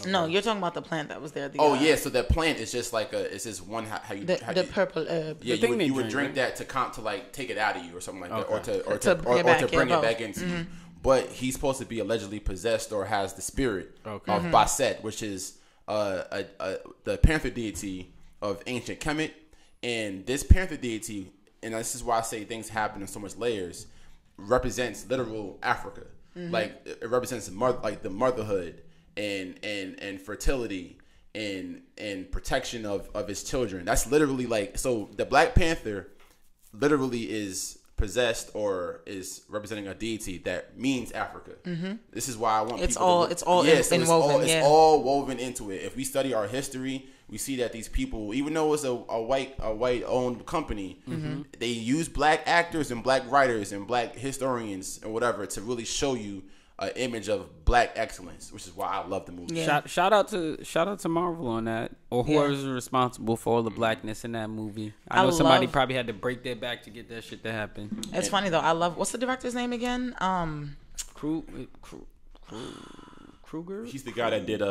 No, you're talking about the plant that was there. Oh yeah, so that plant is just like it's just one how you the purple herb. Yeah, thing you would they drink drink, that to like take it out of you or something like that, or Okay. to bring it both. back into you. But he's supposed to be allegedly possessed or has the spirit of Okay. Bastet, which is the panther deity of ancient Kemet. And this panther deity, and this is why I say things happen in so much layers, represents literal Africa. Like it represents the motherhood and fertility and protection of his children. That's literally like, so the Black Panther literally is possessed or is representing a deity that means Africa. This is why I want It's people all- to it's all yes, inwoven, it's yeah. all woven into it. If we study our history, we see that these people, even though it's a white owned company, they use black actors and black writers and black historians and whatever to really show you an image of black excellence, which is why I love the movie. Yeah. Shout out to Marvel on that, or whoever's responsible for all the blackness in that movie. I know somebody love- probably had to break their back to get that shit to happen. It's funny though. I love. What's the director's name again? Kruger. He's the guy that did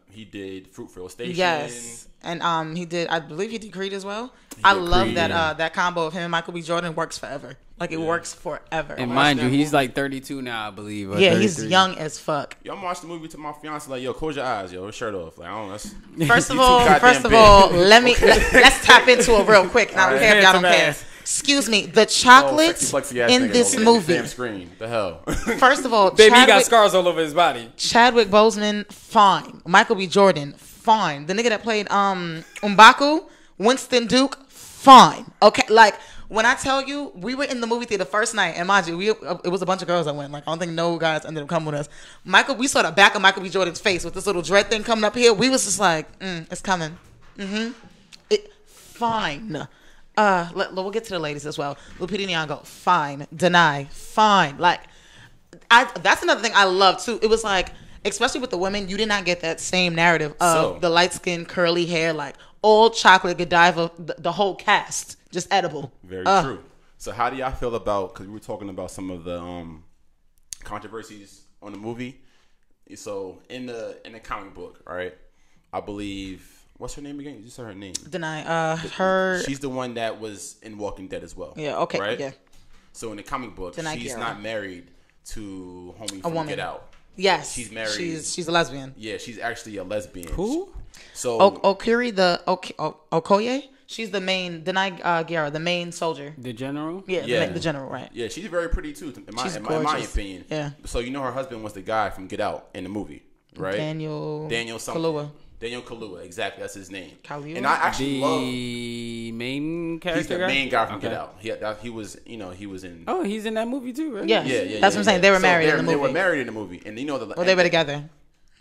he did Fruitvale Station. Yes, and he did. I believe he did Creed as well. I did love Creed, that yeah. that combo of him and Michael B. Jordan works forever. Like it works forever. And mind you, he's like 32 now, I believe. Or Yeah, he's 33. young as fuck. Yo, I'm watching the movie to my fiance like, yo, close your eyes, yo, shirt off. Like, I don't know. That's, First of you too all, goddamn big. let's tap into it real quick. Now, I don't care if y'all don't Handsome care. ass. Excuse me, the Oh, chocolates sexy, plexi ass in nigga this over there, movie. damn screen. The hell. First of all, Baby, he got Chadwick, scars all over his body. Chadwick Boseman, fine. Michael B. Jordan, fine. The nigga that played M'Baku, Winston Duke, fine. Okay, like when I tell you, we were in the movie theater the first night, and mind you, it was a bunch of girls that went. Like I don't think no guys ended up coming with us. We saw the back of Michael B. Jordan's face with this little dread thing coming up here. We was just like, it's coming. Fine. We'll get to the ladies as well. Lupita Nyong'o, fine. Denai, fine. Like, that's another thing I love too. It was like, especially with the women, you did not get that same narrative of the light skin, curly hair, like all chocolate Godiva, the whole cast, just edible. Very true. So how do y'all feel about, because we were talking about some of the controversies on the movie. So in the comic book, all right, I believe, what's her name again? You just said her name. Denai, her. She's the one that was in Walking Dead as well. Yeah, okay, right? yeah. So in the comic book, Denai she's Guerra. not married to homie A from woman. Get Out. Yes, She's married. She's a lesbian. Yeah, she's actually a lesbian. Who? So Okiri, Okoye. She's the main Denai Guerra, the main soldier. The general? Yeah, Yeah. the general, right? yeah, she's very pretty too, in my She's in my gorgeous. opinion. Yeah. So you know her husband was the guy from Get Out in the movie, right? Daniel something. Kaluuya. Daniel Kaluuya, exactly. That's his name. Kaluuya? And I actually love. The main character He's the guy? main guy from Okay. Get Out. He was, he was in. Oh, he's in that movie too, right? Yeah. Yeah. That's what I'm saying. They were married in the They were movie. married in the movie, and Or they were together.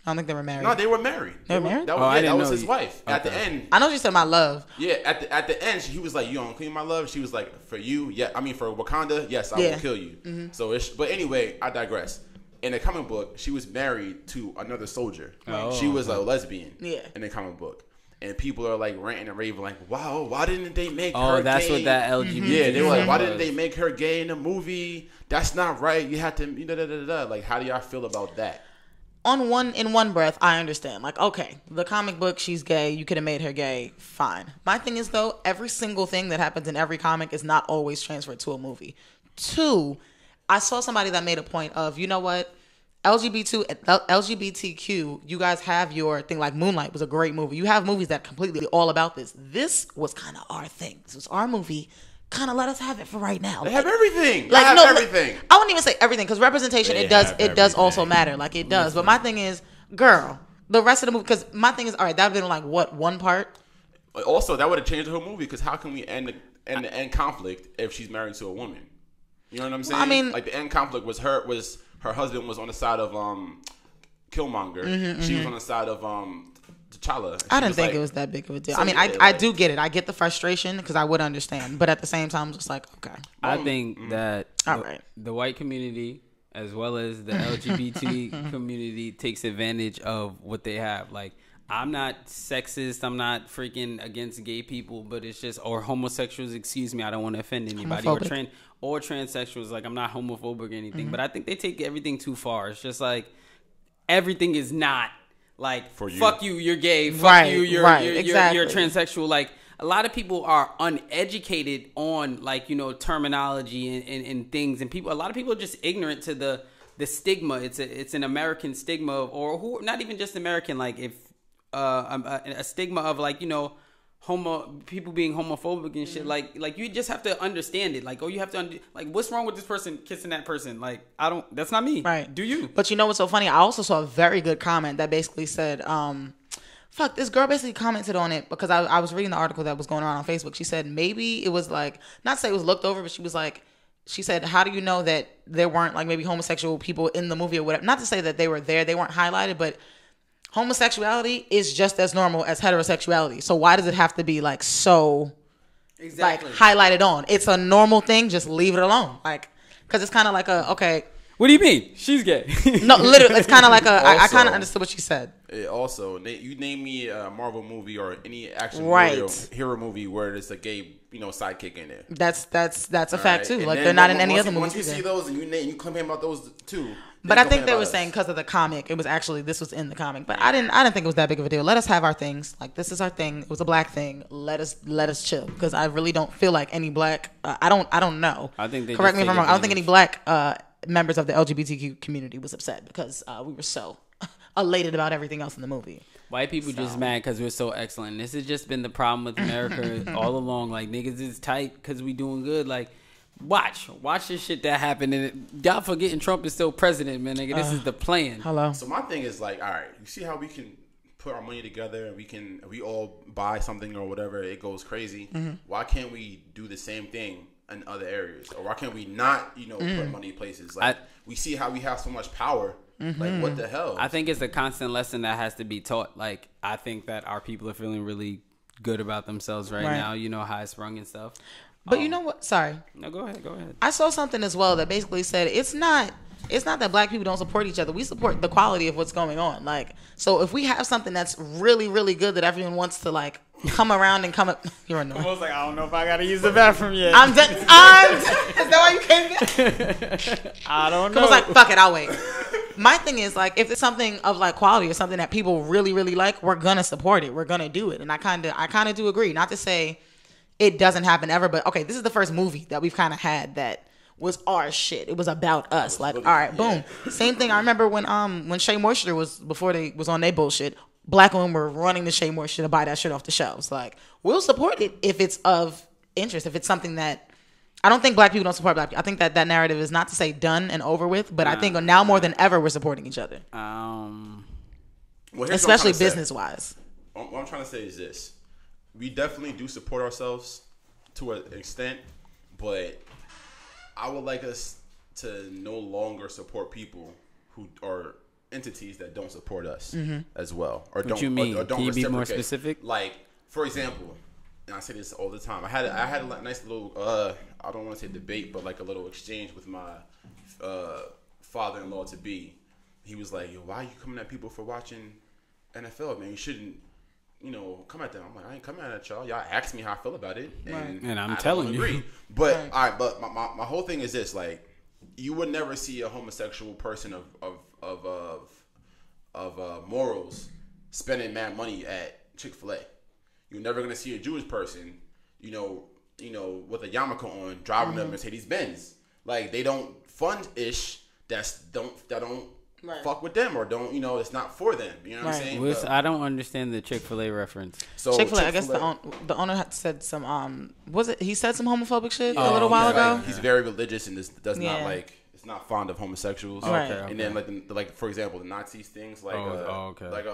I don't think they were married. No, they were married. They were married? That was, Oh, I that didn't was know his you- wife. At the Okay. end, I know you said my love. yeah. At the end, he was like, "You don't clean my love." She was like, "For you, yeah. I mean, for Wakanda, yes, I Yeah. will kill you." So, but anyway, I digress. In the comic book, she was married to another soldier. Oh, She was a lesbian. Yeah. In the comic book, and people are like ranting and raving, like, "Wow, why didn't they make her?" Oh, that's gay? what that LGBT. Yeah, they were like, "Why was. didn't they make her gay in the movie? That's not right. You had to, Like, how do y'all feel about that? In one breath, I understand. Like, okay, the comic book, she's gay. You could have made her gay. Fine. My thing is though, every single thing that happens in every comic is not always transferred to a movie. 2, I saw somebody that made a point of, you know what? LGBTQ, you guys have your thing. Like Moonlight was a great movie. You have movies that completely all about this. This was kind of our thing. This was our movie. Kind of let us have it for right now. They have everything. Like, They have no, everything. I wouldn't even say everything because representation They it does have also everything. matter. Like it does. But my thing is, girl, the rest of the movie. Because my thing is, all right, that would have been like what, one part? Also, that would have changed the whole movie because how can we end the end conflict if she's married to a woman? You know what I'm saying? I mean- like the end conflict was her husband was on the side of Killmonger. She was on the side of T'Challa. I didn't think it was that big of a deal. So I mean, yeah, I like- do get it. I get the frustration because I would understand. But at the same time, I'm just like, okay, I think that All the, right. the white community as well as the LGBT community takes advantage of what they have. Like, I'm not sexist. I'm not freaking against gay people, but it's just, or homosexuals, excuse me. I don't want to offend anybody. Homophobic. Or transsexuals. Like, I'm not homophobic or anything, but I think they take everything too far. It's just like everything is not like For you. fuck you, you're gay, fuck Right, you, you're right, you're, exactly. you're transsexual. Like a lot of people are uneducated on like terminology and things, and a lot of people are just ignorant to the stigma. It's an American stigma, or who not even just American. Like if a stigma of like people being homophobic and shit. Like you just have to understand it. Like you have to like what's wrong with this person kissing that person? Like that's not me. Right. Do you? But you know what's so funny? I also saw a very good comment that basically said, fuck, this girl basically commented on it because I was reading the article that was going around on Facebook. She said maybe it was like, not to say it was looked over, but she said, how do you know that there weren't like maybe homosexual people in the movie or whatever? Not to say that they were there, they weren't highlighted, but homosexuality is just as normal as heterosexuality. So why does it have to be like so like highlighted on? It's a normal thing. Just leave it alone. Like, because it's kind of like okay. What do you mean? She's gay. No, literally, it's kind of like I Also- kind of understood what she said. Also, you name me a Marvel movie or any action Right. hero movie where there's a gay, sidekick in there. That's a fact Alright? too. And Like then they're not in once any you- other Once movies you see either. those and you complain about those too. But then I think complain they about were us. saying because of the comic, it was actually this was in the comic. But I didn't think it was that big of a deal. Let us have our things. Like this is our thing. It was a black thing. Let us chill because I really don't feel like any black. I don't know. I think they correct just me if I'm take wrong. I don't think any advantage. black members of the LGBTQ community was upset because we were so elated about everything else in the movie. White people just mad because we're so excellent. This has just been the problem with America all along. Like niggas is tight because we doing good. Like watch this shit that happened, and y'all forgetting Trump is still president, man. Nigga, this is the plan. Hello. So my thing is like, all right, you see how we can put our money together and we all buy something or whatever, it goes crazy. Why can't we do the same thing in other areas, or why can't we not put money places? Like we see how we have so much power. Like what the hell? I think it's a constant lesson that has to be taught. Like I think that our people are feeling really good about themselves right now. High sprung and stuff. But you know what? Sorry. No, go ahead. I saw something as well that basically said it's not that black people don't support each other. We support the quality of what's going on. Like, so if we have something that's really, really good that everyone wants to like come around and come up, you're annoying. I was like, I don't know if I gotta use the bathroom yet. I'm done. Is that why you came here? I don't I know. was like, fuck it, I'll wait. My thing is like, if it's something of like quality or something that people really, really like, we're gonna support it. We're gonna do it. And I kind of do agree. Not to say it doesn't happen ever, but okay, this is the first movie that we've kind of had that was our shit. It was about us. Like, all right, boom. Same thing. I remember when Shea Moisture before they was on their bullshit. Black women were running to Shea Moisture to buy that shit off the shelves. Like, we'll support it if it's of interest. If it's something that I don't think black people don't support black people. I think that narrative is not to say done and over with, but I think now more than ever we're supporting each other, Well, here's what I'm especially trying to say. business wise. What I'm trying to say is this: we definitely do support ourselves to an extent, but I would like us to no longer support people who are entities that don't support us as well, or don't. you mean? Or don't Can you be more reciprocate. specific? Like, for example, and I say this all the time. I had a nice little I don't want to say debate, but like a little exchange with my father-in-law to be. He was like, "Yo, why are you coming at people for watching NFL, man? You shouldn't." Come at them. I'm like, I ain't coming at y'all. Y'all ask me how I feel about it, And I'm I telling don't you. agree. But all right, but my whole thing is this: like, you would never see a homosexual person of morals spending mad money at Chick-fil-A. You're never gonna see a Jewish person, with a yarmulke on driving a Mercedes Benz. Like, they don't fund ish that don't fuck with them or don't it's not for them. You know what I'm saying? But- I don't understand the Chick-fil-A reference. so Chick-fil-A, I guess Chick-fil-A- the owner had said some he said some homophobic shit Oh, a little while okay. ago. Like, he's very religious and does Yeah. not like. It's not fond of homosexuals. Right. Okay. And then like for example, the Nazis things like okay. like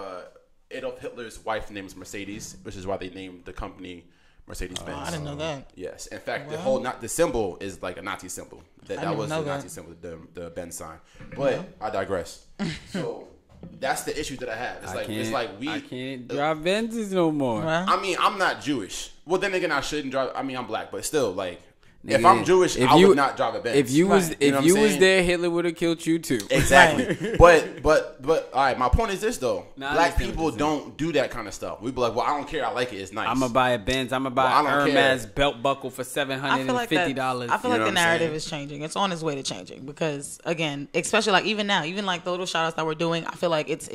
Adolf Hitler's wife's name is Mercedes, which is why they named the company Mercedes Benz. I didn't know that. Yes, in fact, the symbol is like a Nazi symbol. That didn't was know the that. Nazi symbol, the Benz sign. But I digress. So that's the issue that I have. I can't drive Benzes no more. Well, I mean, I'm not Jewish. Well, then again, I shouldn't drive. I mean, I'm black, but still, like, If I'm Jewish, I would not drive a Benz. If you was Right. You know if what you I'm was saying? there, Hitler would have killed you too. Exactly. but all right, my point is this though. Nah, I Black understand people what you're saying. don't do that kind of stuff. We be like, well, I don't care. I like it. It's nice. I'm gonna buy a Benz. I'm gonna buy Well, I an don't Hermes care. belt buckle for I feel like $750. I feel You like know the what I'm narrative saying? is changing. It's on its way to changing because again, especially like even now, even like the little shout outs that we're doing, I feel like it's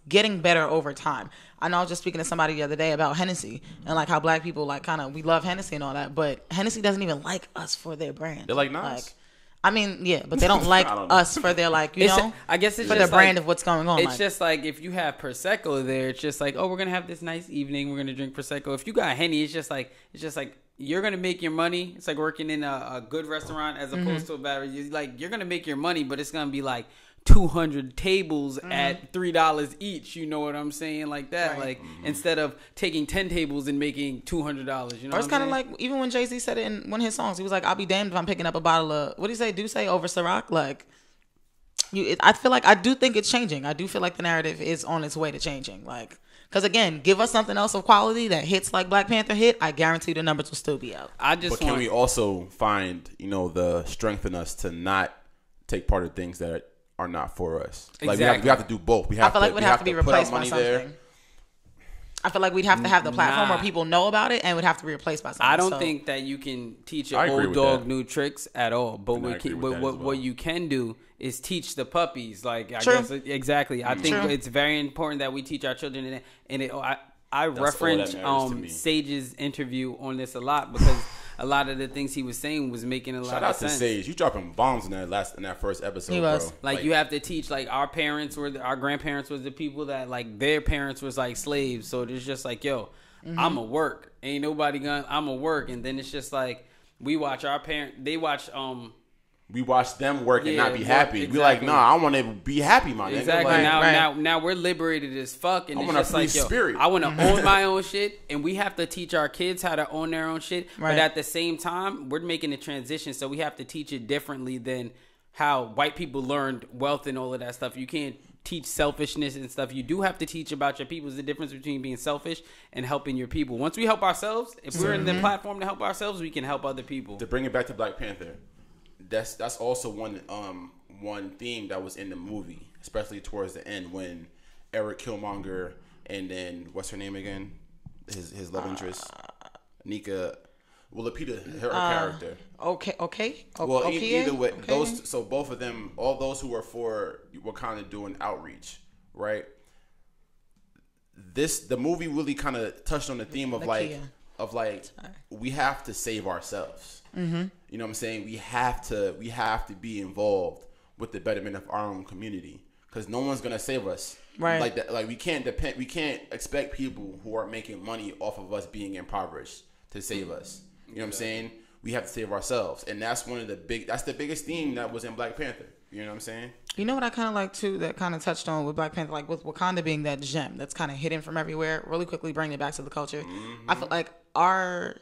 getting better over time. I know I was just speaking to somebody the other day about Hennessy and like how black people like kind of we love Hennessy and all that, but Hennessy doesn't even like us for their brand. They're like Nas. I mean, yeah, but they don't like I don't know. us for their like you It's- know I guess it's for just their brand like- of what's going on. It's like, just like if you have Prosecco there, it's just like, oh, we're gonna have this nice evening. We're gonna drink Prosecco. If you got Henny, it's just like you're gonna make your money. It's like working in a good restaurant as opposed to a bad. You're gonna make your money, but it's gonna be like 200 tables at $3 each. You know what I'm saying? Like that. Right. Like instead of taking 10 tables and making $200. You know. or what it's I'm kind of saying? like even when Jay-Z said it in one of his songs, he was like, "I'll be damned if I'm picking up a bottle of what do you say? Do say over Ciroc?" Like, I feel like I do think it's changing. I do feel like the narrative is on its way to changing. Like, because again, give us something else of quality that hits like Black Panther hit. I guarantee the numbers will still be out. I just But can want. we also find, the strength in us to not take part of things that are not for us? Like Exactly. we have to do both. We I have feel like we'd have to be put our replaced by money something. there. I feel like we'd have to have the platform Nah. where people know about it and would have to be replaced by something. I don't So, think that you can teach I an agree old with dog that. new tricks at all. But And I agree with that as well. what you can do is teach the puppies. Like I True. guess exactly. I think True. it's very important that we teach our children. And I all reference that matters to me. Sage's interview on this a lot because a lot of the things he was saying was making a lot Shout of out to sense. Sage. You dropping bombs in that first episode, He was. bro. Like you have to teach, like our parents our grandparents was the people that like their parents was like slaves. So it's just like, yo, I'ma work. Ain't nobody I'ma work. And then it's just like we watch our they watch we watch them work and Yeah, not be work, happy. We like, exactly. nah, I want to be happy, my nigga. exactly Like, now we're liberated as fuck, and I it's want a just free like, yo, spirit. I want to own my own shit, and we have to teach our kids how to own their own shit. Right. But at the same time, we're making a transition, so we have to teach it differently than how white people learned wealth and all of that stuff. You can't teach selfishness and stuff. You do have to teach about your people. There's the difference between being selfish and helping your people. Once we help ourselves, if we're in the platform to help ourselves, we can help other people. to bring it back to Black Panther, that's also one theme that was in the movie, especially towards the end when Eric Killmonger and then what's her name again, his love interest, Nika, well, Lupita, her character. Okay. Well, okay. either way, Okay. so both of them, all those who were for Wakanda doing outreach, right? The movie really kind of touched on the theme of Nakia. we have to save ourselves. Mm-hmm. You know what I'm saying? We have to be involved with the betterment of our own community because no one's gonna save us. Right. Like that. Like we can't expect people who are making money off of us being impoverished to save us. You know what I'm saying? We have to save ourselves, and that's that's the biggest theme that was in Black Panther. You know what I'm saying? You know what I kind of like too that kind of touched on with Black Panther, like with Wakanda being that gem that's kind of hidden from everywhere. Really quickly bring it back to the culture. I feel like our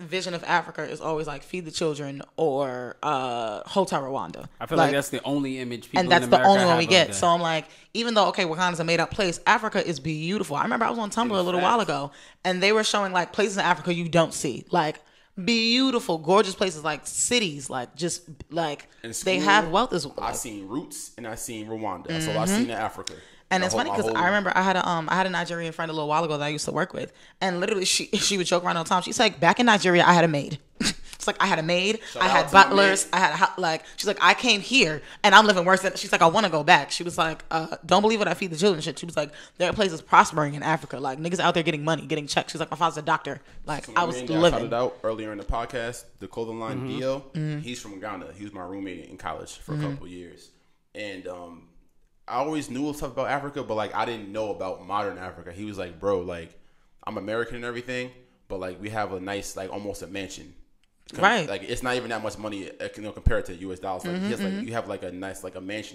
vision of Africa is always like feed the children or Hotel Rwanda. I feel like that's the only image people and that's in the America only one have we of get. that. So I'm like, even though Wakanda's a made up place, Africa is beautiful. I remember I was on Tumblr a little while ago, and they were showing like places in Africa you don't see, like beautiful, gorgeous places, like cities, like just like In they school, have wealth as well. I seen Roots and I seen Rwanda. That's all I seen in Africa. And The it's whole- funny my because whole- I remember I had a Nigerian friend a little while ago that I used to work with, and literally she would joke around all the time. She's like, back in Nigeria, I had a maid. It's like I had a maid, Shout I out had to my butlers, maid. I had like she's like I came here and I'm living worse than. She's like I want to go back. She was like, don't believe what I feed the children. Shit. She was like, there are places prospering in Africa, like niggas out there getting money, getting checks. She's like, my father's a doctor. Like So I my was man that I living. shouted out earlier in the podcast, the clothing line Dio. He's from Ghana. He was my roommate in college for a couple years, and I always knew stuff about Africa, but like I didn't know about modern Africa. He was like, bro, like I'm American and everything, but like we have a nice, like almost a mansion. Right. Like it's not even that much money, compared to U.S. dollars. Like, you have like a nice, like a mansion